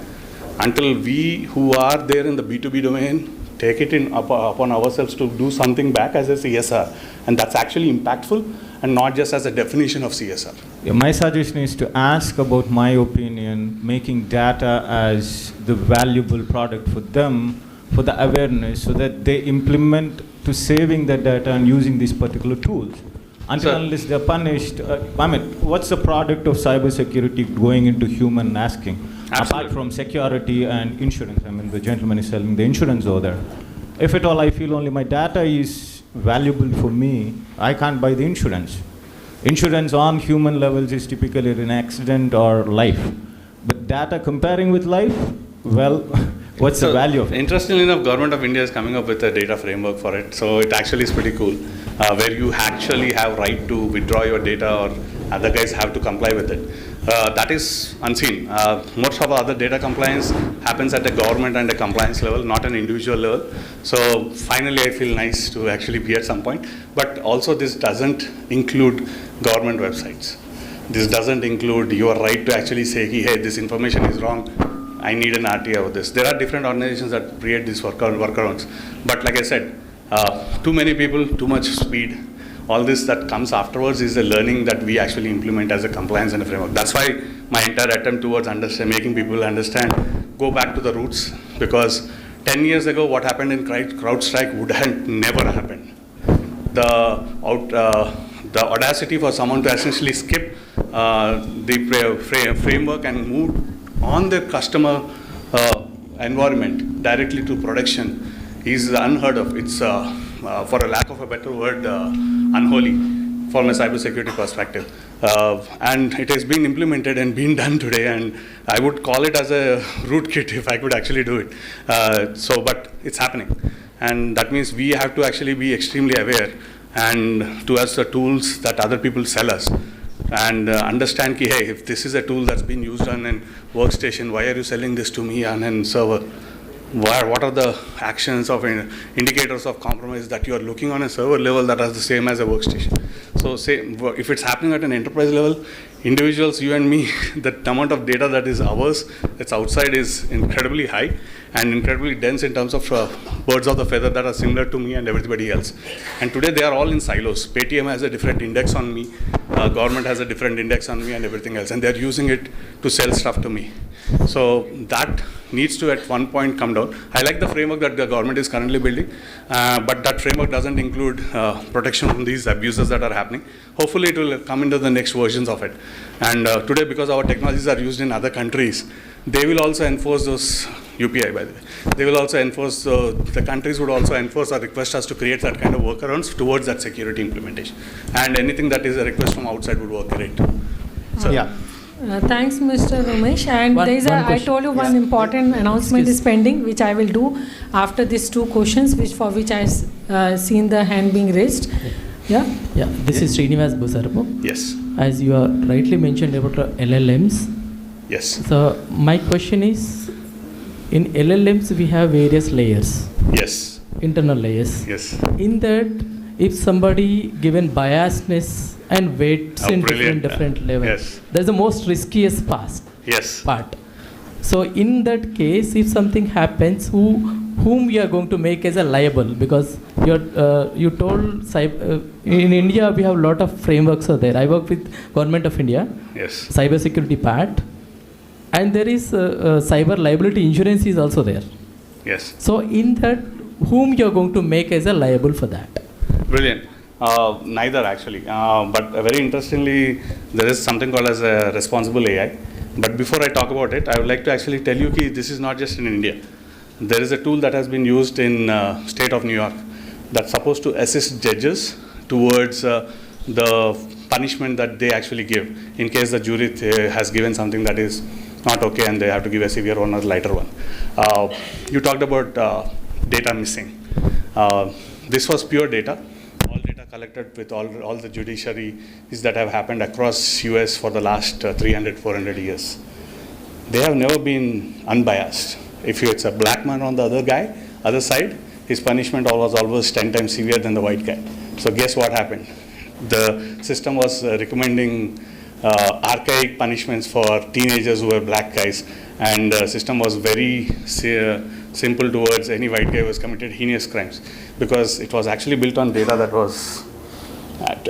until we who are there in the B2B domain take it upon ourselves to do something back as a CSR. And that's actually impactful and not just as a definition of CSR. Yeah, my suggestion is to ask about my opinion, making data as the valuable product for them, for the awareness, so that they implement to saving the data and using these particular tools. Until unless they're punished, what's the product of cybersecurity going into human asking? Absolutely. Apart from security and insurance, the gentleman is selling the insurance over there. If at all I feel only my data is valuable for me, I can't buy the insurance. Insurance on human levels is typically an accident or life. But data comparing with life, well, what's the value of it? Interestingly enough, Government of India is coming up with a data framework for it. So it actually is pretty cool, where you actually have right to withdraw your data or other guys have to comply with it. That is unseen. Most of our other data compliance happens at a government and a compliance level, not an individual level. So finally, I feel nice to actually be at some point. But also this doesn't include government websites. This doesn't include your right to actually say, hey, this information is wrong. I need an RTI of this. There are different organizations that create these workarounds. But like I said, too many people, too much speed. All this that comes afterwards is the learning that we actually implement as a compliance and a framework. That's why my entire attempt towards making people understand, go back to the roots, because 10 years ago, what happened in CrowdStrike would have never happened. The audacity for someone to essentially skip the framework and move on their customer environment directly to production is unheard of. It's, for a lack of a better word, unholy from a cybersecurity perspective. And it has been implemented and been done today, and I would call it as a rootkit if I could actually do it. But it's happening. And that means we have to actually be extremely aware and to us the tools that other people sell us. And understand, hey, if this is a tool that's been used on a workstation, why are you selling this to me on a server? What are the actions of indicators of compromise that you are looking on a server level that are the same as a workstation? So if it's happening at an enterprise level, individuals, you and me, the amount of data that is ours, that's outside is incredibly high and incredibly dense in terms of birds of the feather that are similar to me and everybody else. And today they are all in silos. Paytm has a different index on me, government has a different index on me and everything else, and they're using it to sell stuff to me. So that needs to at one point come down. I like the framework that the government is currently building, but that framework doesn't include protection from these abuses that are happening. Hopefully it will come into the next versions of it. And today, because our technologies are used in other countries, they will also enforce those UPI, by the way. They will also enforce, the countries would also enforce or request us to create that kind of workarounds towards that security implementation. And anything that is a request from outside would work great. So, yeah. Thanks, Mr. Ramesh. And I told you one important announcement is pending, which I will do after these two questions, for which I seen the hand being raised. Yeah. This is Srinivas Busarapu. Yes. As you are rightly mentioned about LLMs. Yes. So my question is, in LLMs we have various layers. Yes. Internal layers. Yes. In that, if somebody given biasness and weights in different levels, yes, that's the most riskiest part. So in that case, if something happens, whom we are going to make as a liable? Because you told in India we have a lot of frameworks are there. I work with Government of India. Yes. Cybersecurity part. and there is cyber liability insurance is also there. Yes. So in that, whom you are going to make as a liable for that? Brilliant. Neither actually, but very interestingly, there is something called as a responsible AI. But before I talk about it, I would like to actually tell you that this is not just in India. There is a tool that has been used in state of New York that's supposed to assist judges towards the punishment that they actually give in case the jury has given something that is not okay and they have to give a severe one or lighter one. You talked about data missing. This was pure data. All data collected with all the judiciaries that have happened across US for the last 300, 400 years. They have never been unbiased. If it's a black man on the other side, his punishment was always 10 times severe than the white guy. So guess what happened? The system was recommending archaic punishments for teenagers who were black guys, and the system was very simple towards any white guy who has committed heinous crimes, because it was actually built on data that was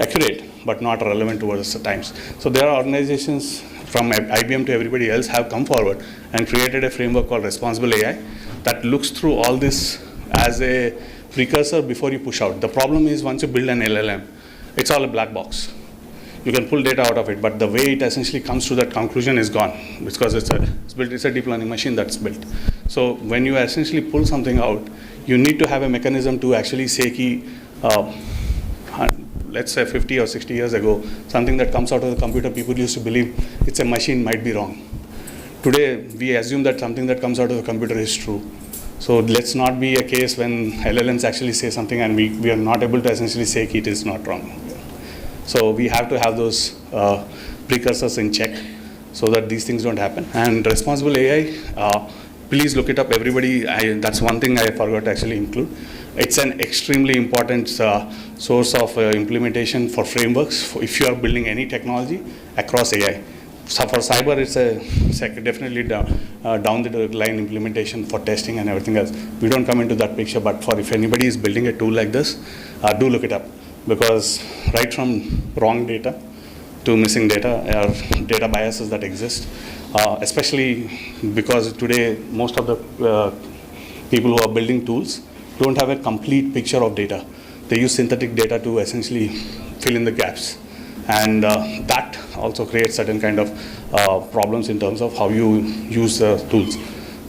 accurate but not relevant towards the times. So there are organizations from IBM to everybody else have come forward and created a framework called responsible AI that looks through all this as a precursor before you push out. The problem is once you build an LLM, it's all a black box. You can pull data out of it, but the way it essentially comes to that conclusion is gone, because it's a deep learning machine that's built. So when you essentially pull something out, you need to have a mechanism to actually say, let's say 50 or 60 years ago, something that comes out of the computer, people used to believe it's a machine, might be wrong. Today, we assume that something that comes out of the computer is true. So let's not be a case when LLMs actually say something and we are not able to essentially say it is not wrong. So we have to have those precursors in check so that these things don't happen. And responsible AI, please look it up, everybody. That's one thing I forgot to actually include. It's an extremely important source of implementation for frameworks if you are building any technology across AI. So for cyber, it's definitely down the line implementation for testing and everything else. We don't come into that picture, but if anybody is building a tool like this, do look it up, because right from wrong data to missing data are data biases that exist, especially because today most of the people who are building tools don't have a complete picture of data. They use synthetic data to essentially fill in the gaps. And that also creates certain kind of problems in terms of how you use the tools.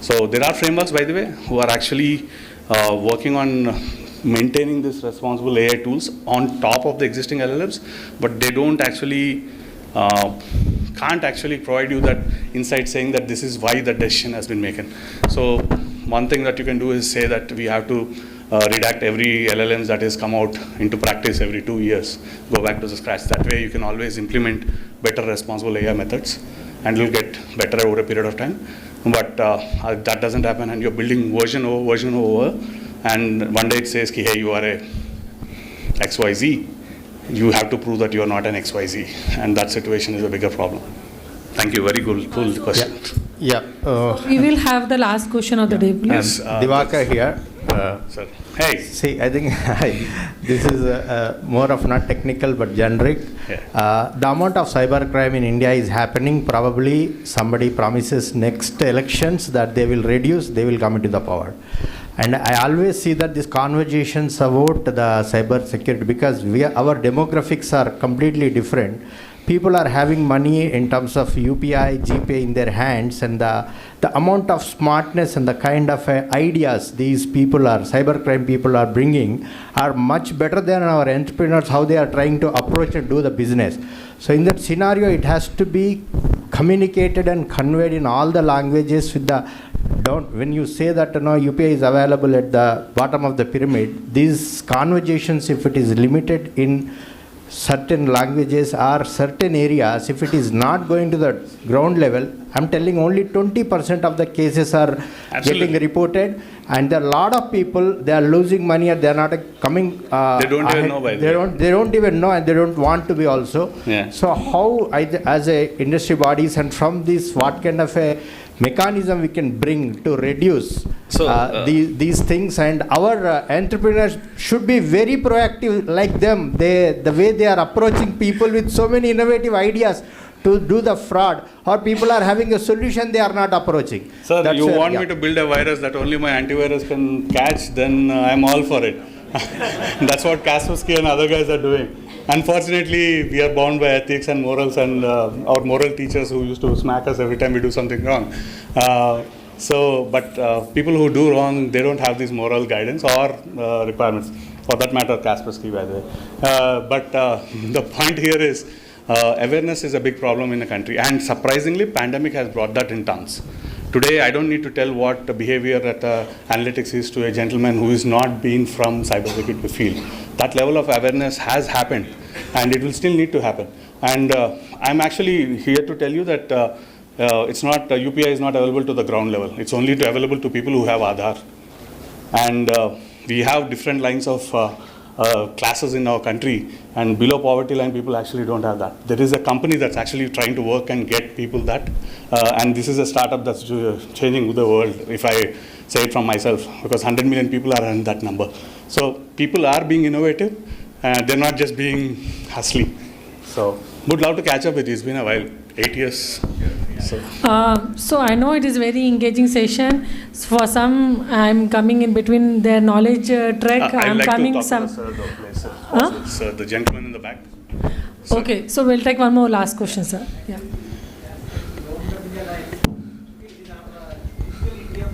So there are frameworks, by the way, who are actually working on maintaining this responsible AI tools on top of the existing LLMs, but they don't actually, can't actually provide you that insight saying that this is why the decision has been made. So one thing that you can do is say that we have to redact every LLMs that has come out into practice every 2 years, go back to the scratch. That way you can always implement better responsible AI methods and you'll get better over a period of time. But that doesn't happen, and you're building version over, and one day it says, hey, you are a XYZ. You have to prove that you are not an XYZ, and that situation is a bigger problem. Thank you, very cool question. Yeah. We will have the last question of the day, please. Yes, Divakar here. Sir. Hey. See, I think this is more of not technical but generic. Yeah. The amount of cybercrime in India is happening. Probably somebody promises next elections that they will reduce, they will come into the power. And I always see that these conversations about the cyber security, because our demographics are completely different. People are having money in terms of UPI, GPay in their hands, and the amount of smartness and the kind of ideas these people are, cybercrime people are bringing, are much better than our entrepreneurs, how they are trying to approach and do the business. So in that scenario, it has to be communicated and conveyed in all the languages with the when you say that UPI is available at the bottom of the pyramid, these conversations, if it is limited in certain languages or certain areas, if it is not going to the ground level, I'm telling only 20% of the cases are getting reported, and there are a lot of people, they are losing money and they are not coming. They don't even know, by the way. They don't even know, and they don't want to be also. Yeah. So how, as a industry bodies, and from this, what kind of a mechanism we can bring to reduce these things, and our entrepreneurs should be very proactive like them. The way they are approaching people with so many innovative ideas to do the fraud, or people are having a solution they are not approaching. Sir, That's you where- want yeah. me to build a virus that only my antivirus can catch, then I'm all for it. That's what Kaspersky and other guys are doing. Unfortunately, we are bound by ethics and morals, and our moral teachers who used to smack us every time we do something wrong. But people who do wrong, they don't have this moral guidance or requirements. For that matter, Kaspersky, by the way. But the point here is awareness is a big problem in the country, and surprisingly, pandemic has brought that in tons. Today, I don't need to tell what the behavior at analytics is to a gentleman who is not been from cybersecurity field. That level of awareness has happened, and it will still need to happen. And I'm actually here to tell you that it's not UPI is not available to the ground level. It's only available to people who have Aadhaar. And we have different lines of classes in our country, and below poverty line people actually don't have that. There is a company that's actually trying to work and get people that, and this is a startup that's changing the world, if I say it from myself, because 100 million people are in that number. So people are being innovative, they're not just being hustly. So would love to catch up with you. It's been a while, 8 years. So I know it is very engaging session. For some, I'm coming in between their knowledge trek. I'm like coming to talk some. to the sir, though, please, sir. Sir, the gentleman in the back. Okay, so we'll take one more last question, sir. Yeah.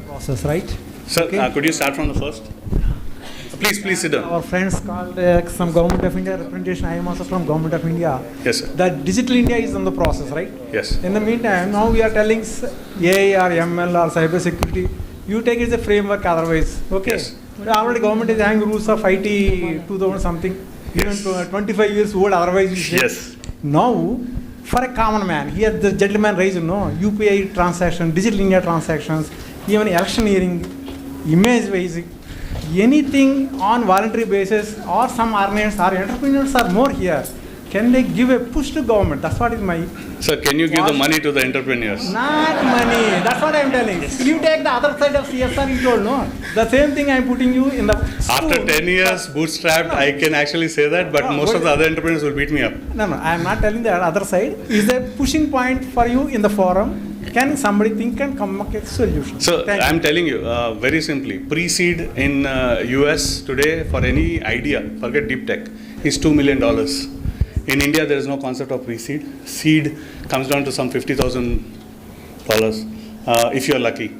Process, right? Sir, Okay. could you start from the first? Please sit down. Our friends called some Government of India representation. I am also from Government of India. Yes, sir. That Digital India is on the process, right? Yes. In the meantime, now we are telling AI or ML or cyber security, you take it as a framework otherwise. Okay. Yes. Already government is having rules of IT 2000 something, even 25 years old otherwise you say. Yes. Now, for a common man, here the gentleman raised, UPI transaction, Digital India transactions, even electioneering, image raising, anything on voluntary basis, or some organizations or entrepreneurs are more here. Can they give a push to government? That's what is my... Sir, can you give the money to the entrepreneurs? Not money. That's what I'm telling. If you take the other side of CSR, you told, no? The same thing I'm putting you in the... After 10 years bootstrapped, I can actually say that, but most of the other entrepreneurs will beat me up. No, I'm not telling the other side. Is a pushing point for you in the forum. Can somebody think and come up with a solution? So I'm telling you, very simply, pre-seed in US today for any idea, forget deep tech, is $2 million. In India, there is no concept of pre-seed. Seed comes down to some $50,000 if you're lucky.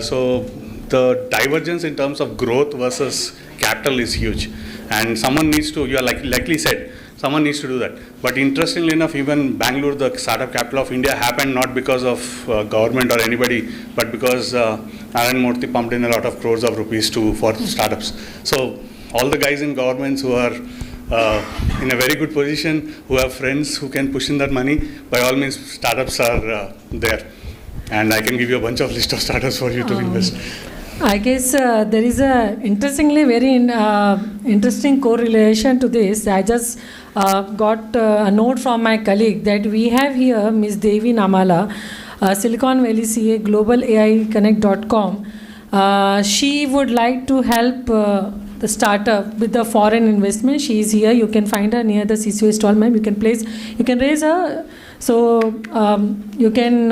So the divergence in terms of growth versus capital is huge. And someone needs to, you are likely said, someone needs to do that. But interestingly enough, even Bangalore, the startup capital of India, happened not because of government or anybody, but because Narayan Murthy pumped in a lot of crores of rupees for startups. So all the guys in governments who are in a very good position, who have friends who can push in that money, by all means, startups are there. And I can give you a bunch of list of startups for you to invest. I guess there is a interestingly very interesting correlation to this. I just got a note from my colleague that we have here Ms. Devi Namala, Silicon Valley CA, Global AI Connect.com. She would like to help the startup with the foreign investment. She is here. You can find her near the CCO stall, ma'am. You can raise her. So you can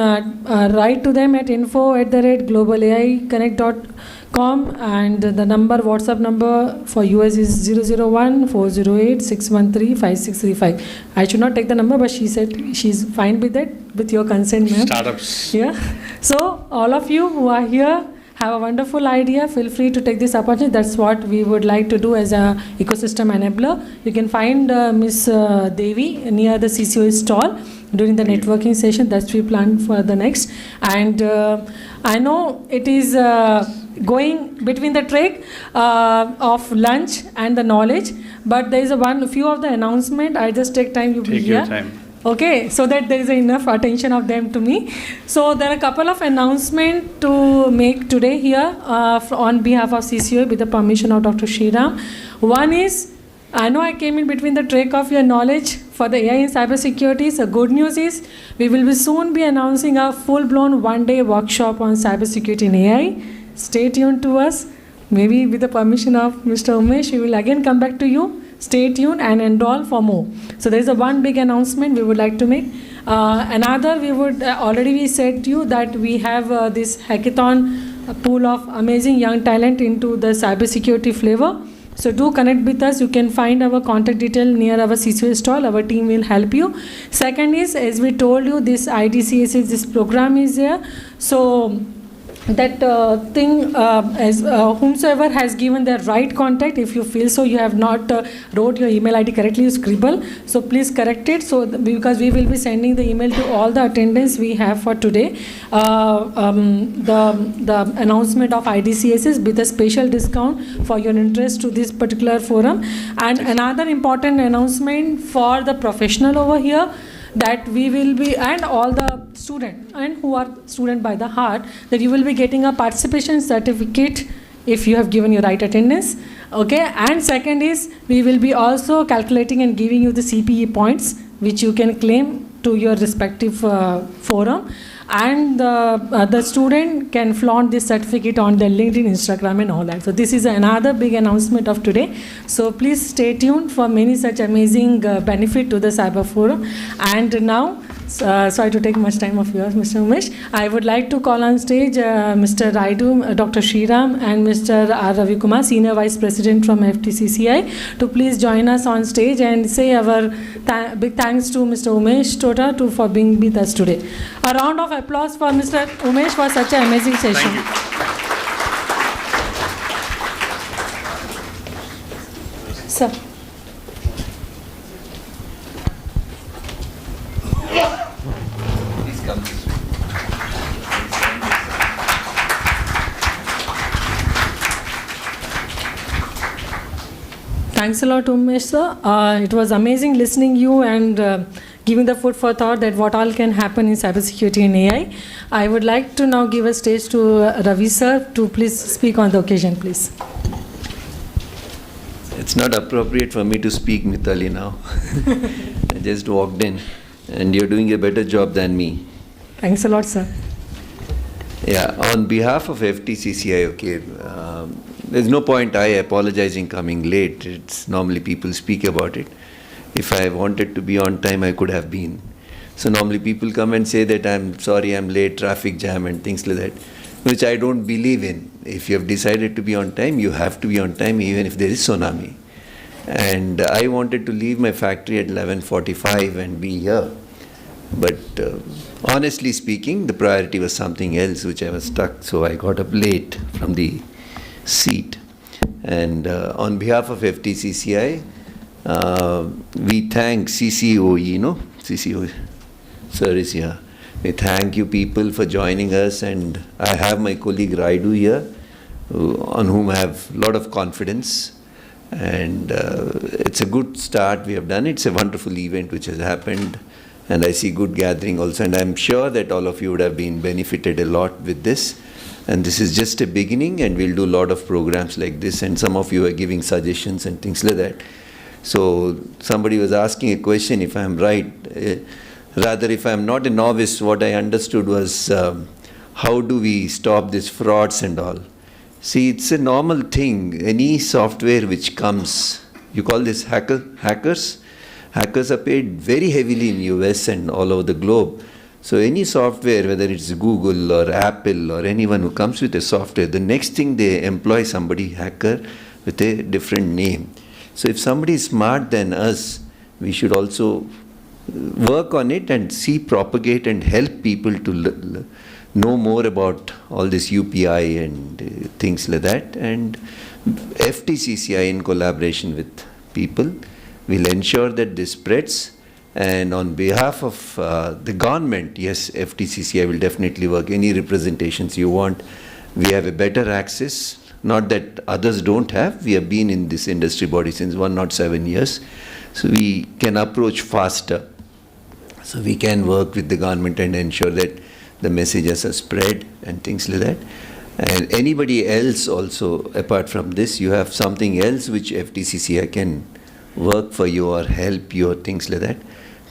write to them at info@globalaiconnect.com, and the WhatsApp number for US is 001-408-613-5635. I should not take the number, but she said she's fine with that, with your consent, ma'am. Startups. Yeah. So all of you who are here have a wonderful idea, feel free to take this opportunity. That's what we would like to do as a ecosystem enabler. You can find Ms. Devi near the CCO stall during the networking session. That's we planned for the next. And I know it is going between the trek of lunch and the knowledge, but there is a few of the announcement. I just take time to be here. Take your time. Okay, so that there is enough attention of them to me. So there are a couple of announcements to make today here on behalf of CCO with the permission of Dr. Sriram. One is, I know I came in between the trek of your knowledge for the AI in cybersecurity. So good news is we will soon be announcing a full-blown one-day workshop on cybersecurity in AI. Stay tuned to us. Maybe with the permission of Mr. Umesh, we will again come back to you. Stay tuned and enroll for more. So there is one big announcement we would like to make. Another, we would already we said to you that we have this hackathon pool of amazing young talent into the cybersecurity flavor. So do connect with us. You can find our contact detail near our CCO stall. Our team will help you. Second is, as we told you, this IDCSS, this program is there. So that thing, as whomsoever has given their right contact, if you feel so you have not wrote your email ID correctly, you scribble, so please correct it, so because we will be sending the email to all the attendants we have for today, the announcement of IDCSS with a special discount for your interest to this particular forum. And another important announcement for the professional over here, that we will be, and all the student and who are student by the heart, that you will be getting a participation certificate if you have given your right attendance. Okay, and second is, we will be also calculating and giving you the CPE points which you can claim to your respective forum, and the student can flaunt this certificate on their LinkedIn, Instagram and all that. So this is another big announcement of today. So please stay tuned for many such amazing benefit to the Cyber Forum. And now, sorry to take much time of yours, Mr. Umesh, I would like to call on stage Mr. Raidu, Dr. Sriram and Mr. R. Ravi Kumar, Senior Vice President from FTCCI, to please join us on stage and say our big thanks to Mr. Umesh Tota for being with us today. A round of applause for Mr. Umesh for such an amazing session. Thank you. Sir. Please come. Thanks a lot, Umesh sir. It was amazing listening you and giving the food for thought that what all can happen in cybersecurity and AI. I would like to now give a stage to Ravi sir to please speak on the occasion, please. It's not appropriate for me to speak, Mitali, now. I just walked in, and you're doing a better job than me. Thanks a lot, sir. Yeah, on behalf of FTCCI, okay, there's no point I apologizing coming late. It's normally people speak about it. If I wanted to be on time, I could have been. So normally people come and say that I'm sorry, I'm late, traffic jam and things like that, which I don't believe in. If you have decided to be on time, you have to be on time even if there is tsunami. And I wanted to leave my factory at 11:45 and be here. But honestly speaking, the priority was something else which I was stuck, so I got up late from the seat. And on behalf of FTCCI, we thank CCOE, CCOE, sir is here. We thank you people for joining us, and I have my colleague Raidu here, on whom I have a lot of confidence. And it's a good start we have done. It's a wonderful event which has happened, and I see good gathering also, and I'm sure that all of you would have been benefited a lot with this. And this is just a beginning, and we'll do a lot of programs like this, and some of you are giving suggestions and things like that. So somebody was asking a question, if I'm right, rather if I'm not a novice, what I understood was how do we stop these frauds and all. See, it's a normal thing. Any software which comes, you call this hackers. Hackers are paid very heavily in US and all over the globe. So any software, whether it's Google or Apple or anyone who comes with a software, the next thing they employ somebody, hacker, with a different name. So if somebody is smart than us, we should also work on it and see, propagate and help people to know more about all this UPI and things like that. And FTCCI, in collaboration with people, will ensure that this spreads. And on behalf of the government, yes, FTCCI will definitely work. Any representations you want, we have a better access. Not that others don't have. We have been in this industry body since 107 years. So we can approach faster. So we can work with the government and ensure that the messages are spread and things like that. And anybody else also, apart from this, you have something else which FTCCI can work for you or help you or things like that,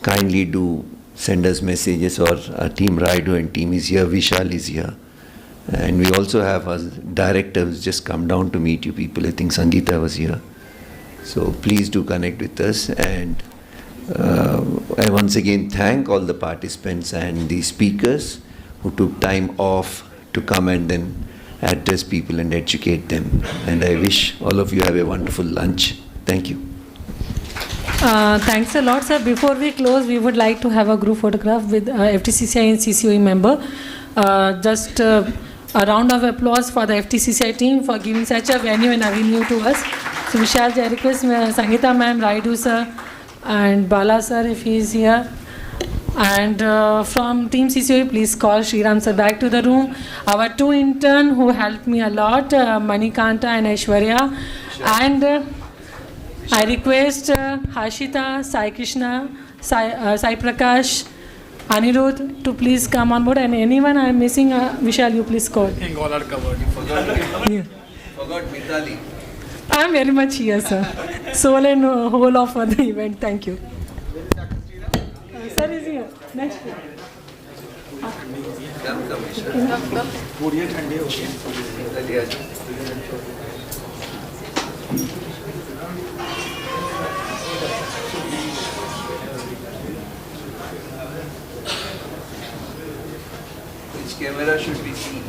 kindly do send us messages, or our team Raidu and team is here, Vishal is here. And we also have our director who's just come down to meet you people. I think Sangeeta was here. So please do connect with us. And I once again thank all the participants and the speakers who took time off to come and then address people and educate them. And I wish all of you have a wonderful lunch. Thank you. Thanks a lot, sir. Before we close, we would like to have a group photograph with FTCCI and CCOE member. Just a round of applause for the FTCCI team for giving such a venue and avenue to us. So Vishal, I request Sangeeta ma'am, Raidu sir, and Bala sir if he is here. And from Team CCOE, please call Sriram sir back to the room. Our two interns who helped me a lot, Manikanta and Aishwarya. And I request Hashita, Sai Krishna, Sai Prakash, Anirudh to please come on board. And anyone I am missing, Vishal, you please call. I think all are covered. Forgot Mitali. I am very much here, sir. Soul and whole of the event. Thank you. Sir is here. Next. Which camera should we see?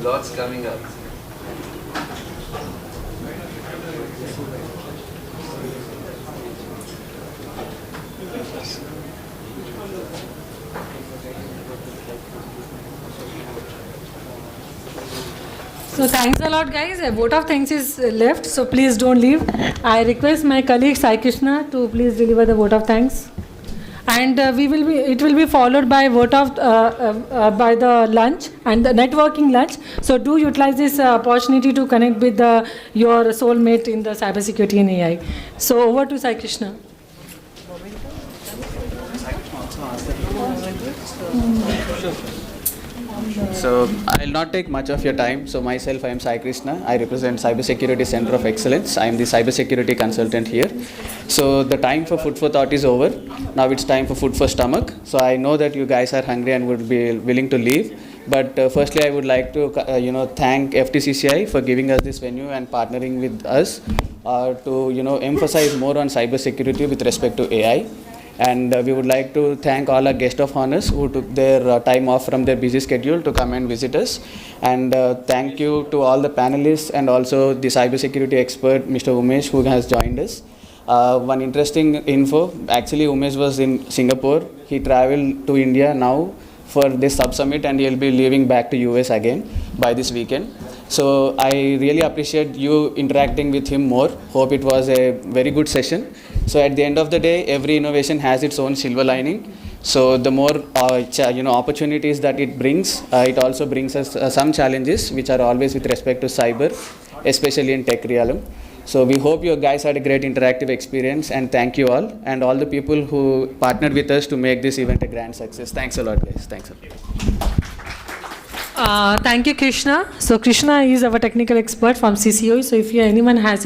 Lots coming up. So thanks a lot, guys. A vote of thanks is left, so please don't leave. I request my colleague Sai Krishna to please deliver the vote of thanks. And it will be followed by vote of by the lunch and the networking lunch. So do utilize this opportunity to connect with your soulmate in the cybersecurity and AI. So over to Sai Krishna. So I'll not take much of your time. So myself, I am Sai Krishna. I represent Cybersecurity Center of Excellence. I am the cybersecurity consultant here. So the time for food for thought is over. Now it's time for food for stomach. So I know that you guys are hungry and would be willing to leave. But firstly, I would like to thank FTCCI for giving us this venue and partnering with us to emphasize more on cybersecurity with respect to AI. And we would like to thank all our guests of honors who took their time off from their busy schedule to come and visit us. And thank you to all the panelists and also the cybersecurity expert, Mr. Umesh, who has joined us. One interesting info, actually Umesh was in Singapore. He traveled to India now for this sub-summit and he'll be leaving back to US again by this weekend. So I really appreciate you interacting with him more. Hope it was a very good session. So at the end of the day, every innovation has its own silver lining. So the more opportunities that it brings, it also brings us some challenges which are always with respect to cyber, especially in tech realm. So we hope you guys had a great interactive experience and thank you all and all the people who partnered with us to make this event a grand success. Thanks a lot, guys. Thanks a lot. Thank you, Krishna. So Krishna is our technical expert from CCOE. So if anyone has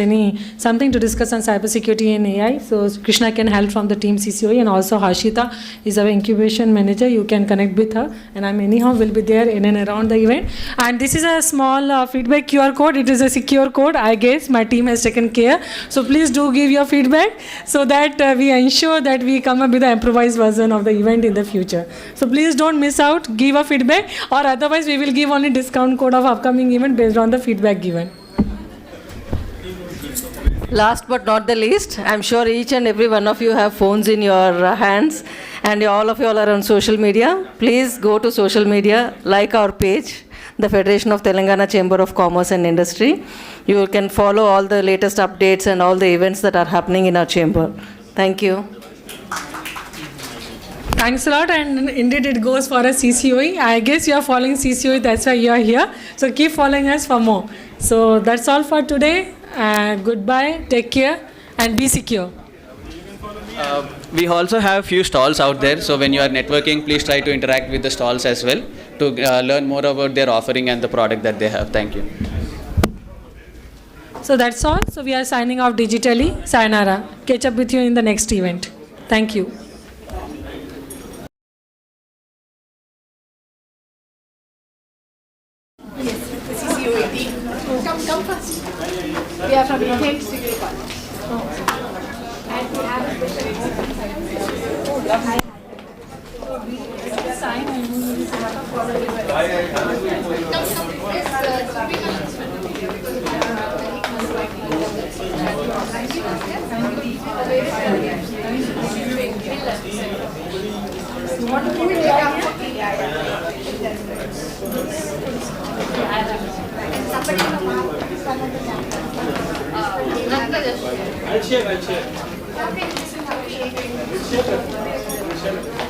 something to discuss on cybersecurity and AI, so Krishna can help from the team CCOE, and also Hashita is our incubation manager. You can connect with her, and I anyhow will be there in and around the event. And this is a small feedback QR code. It is a secure code. I guess my team has taken care. So please do give your feedback so that we ensure that we come up with an improvised version of the event in the future. So please don't miss out. Give a feedback, or otherwise we will give only discount code of upcoming event based on the feedback given. Last but not the least, I'm sure each and every one of you have phones in your hands and all of you all are on social media. Please go to social media, like our page, the Federation of Telangana Chamber of Commerce and Industry. You can follow all the latest updates and all the events that are happening in our chamber. Thank you. Thanks a lot, and indeed it goes for a CCOE. I guess you are following CCOE, that's why you are here. So keep following us for more. So that's all for today. Goodbye, take care, and be secure. We also have few stalls out there, so when you are networking, please try to interact with the stalls as well to learn more about their offering and the product that they have. Thank you. So that's all. So we are signing off digitally. Sayonara. Catch up with you in the next event. Thank you. Come first. We are from Indian Degree College. I'll share.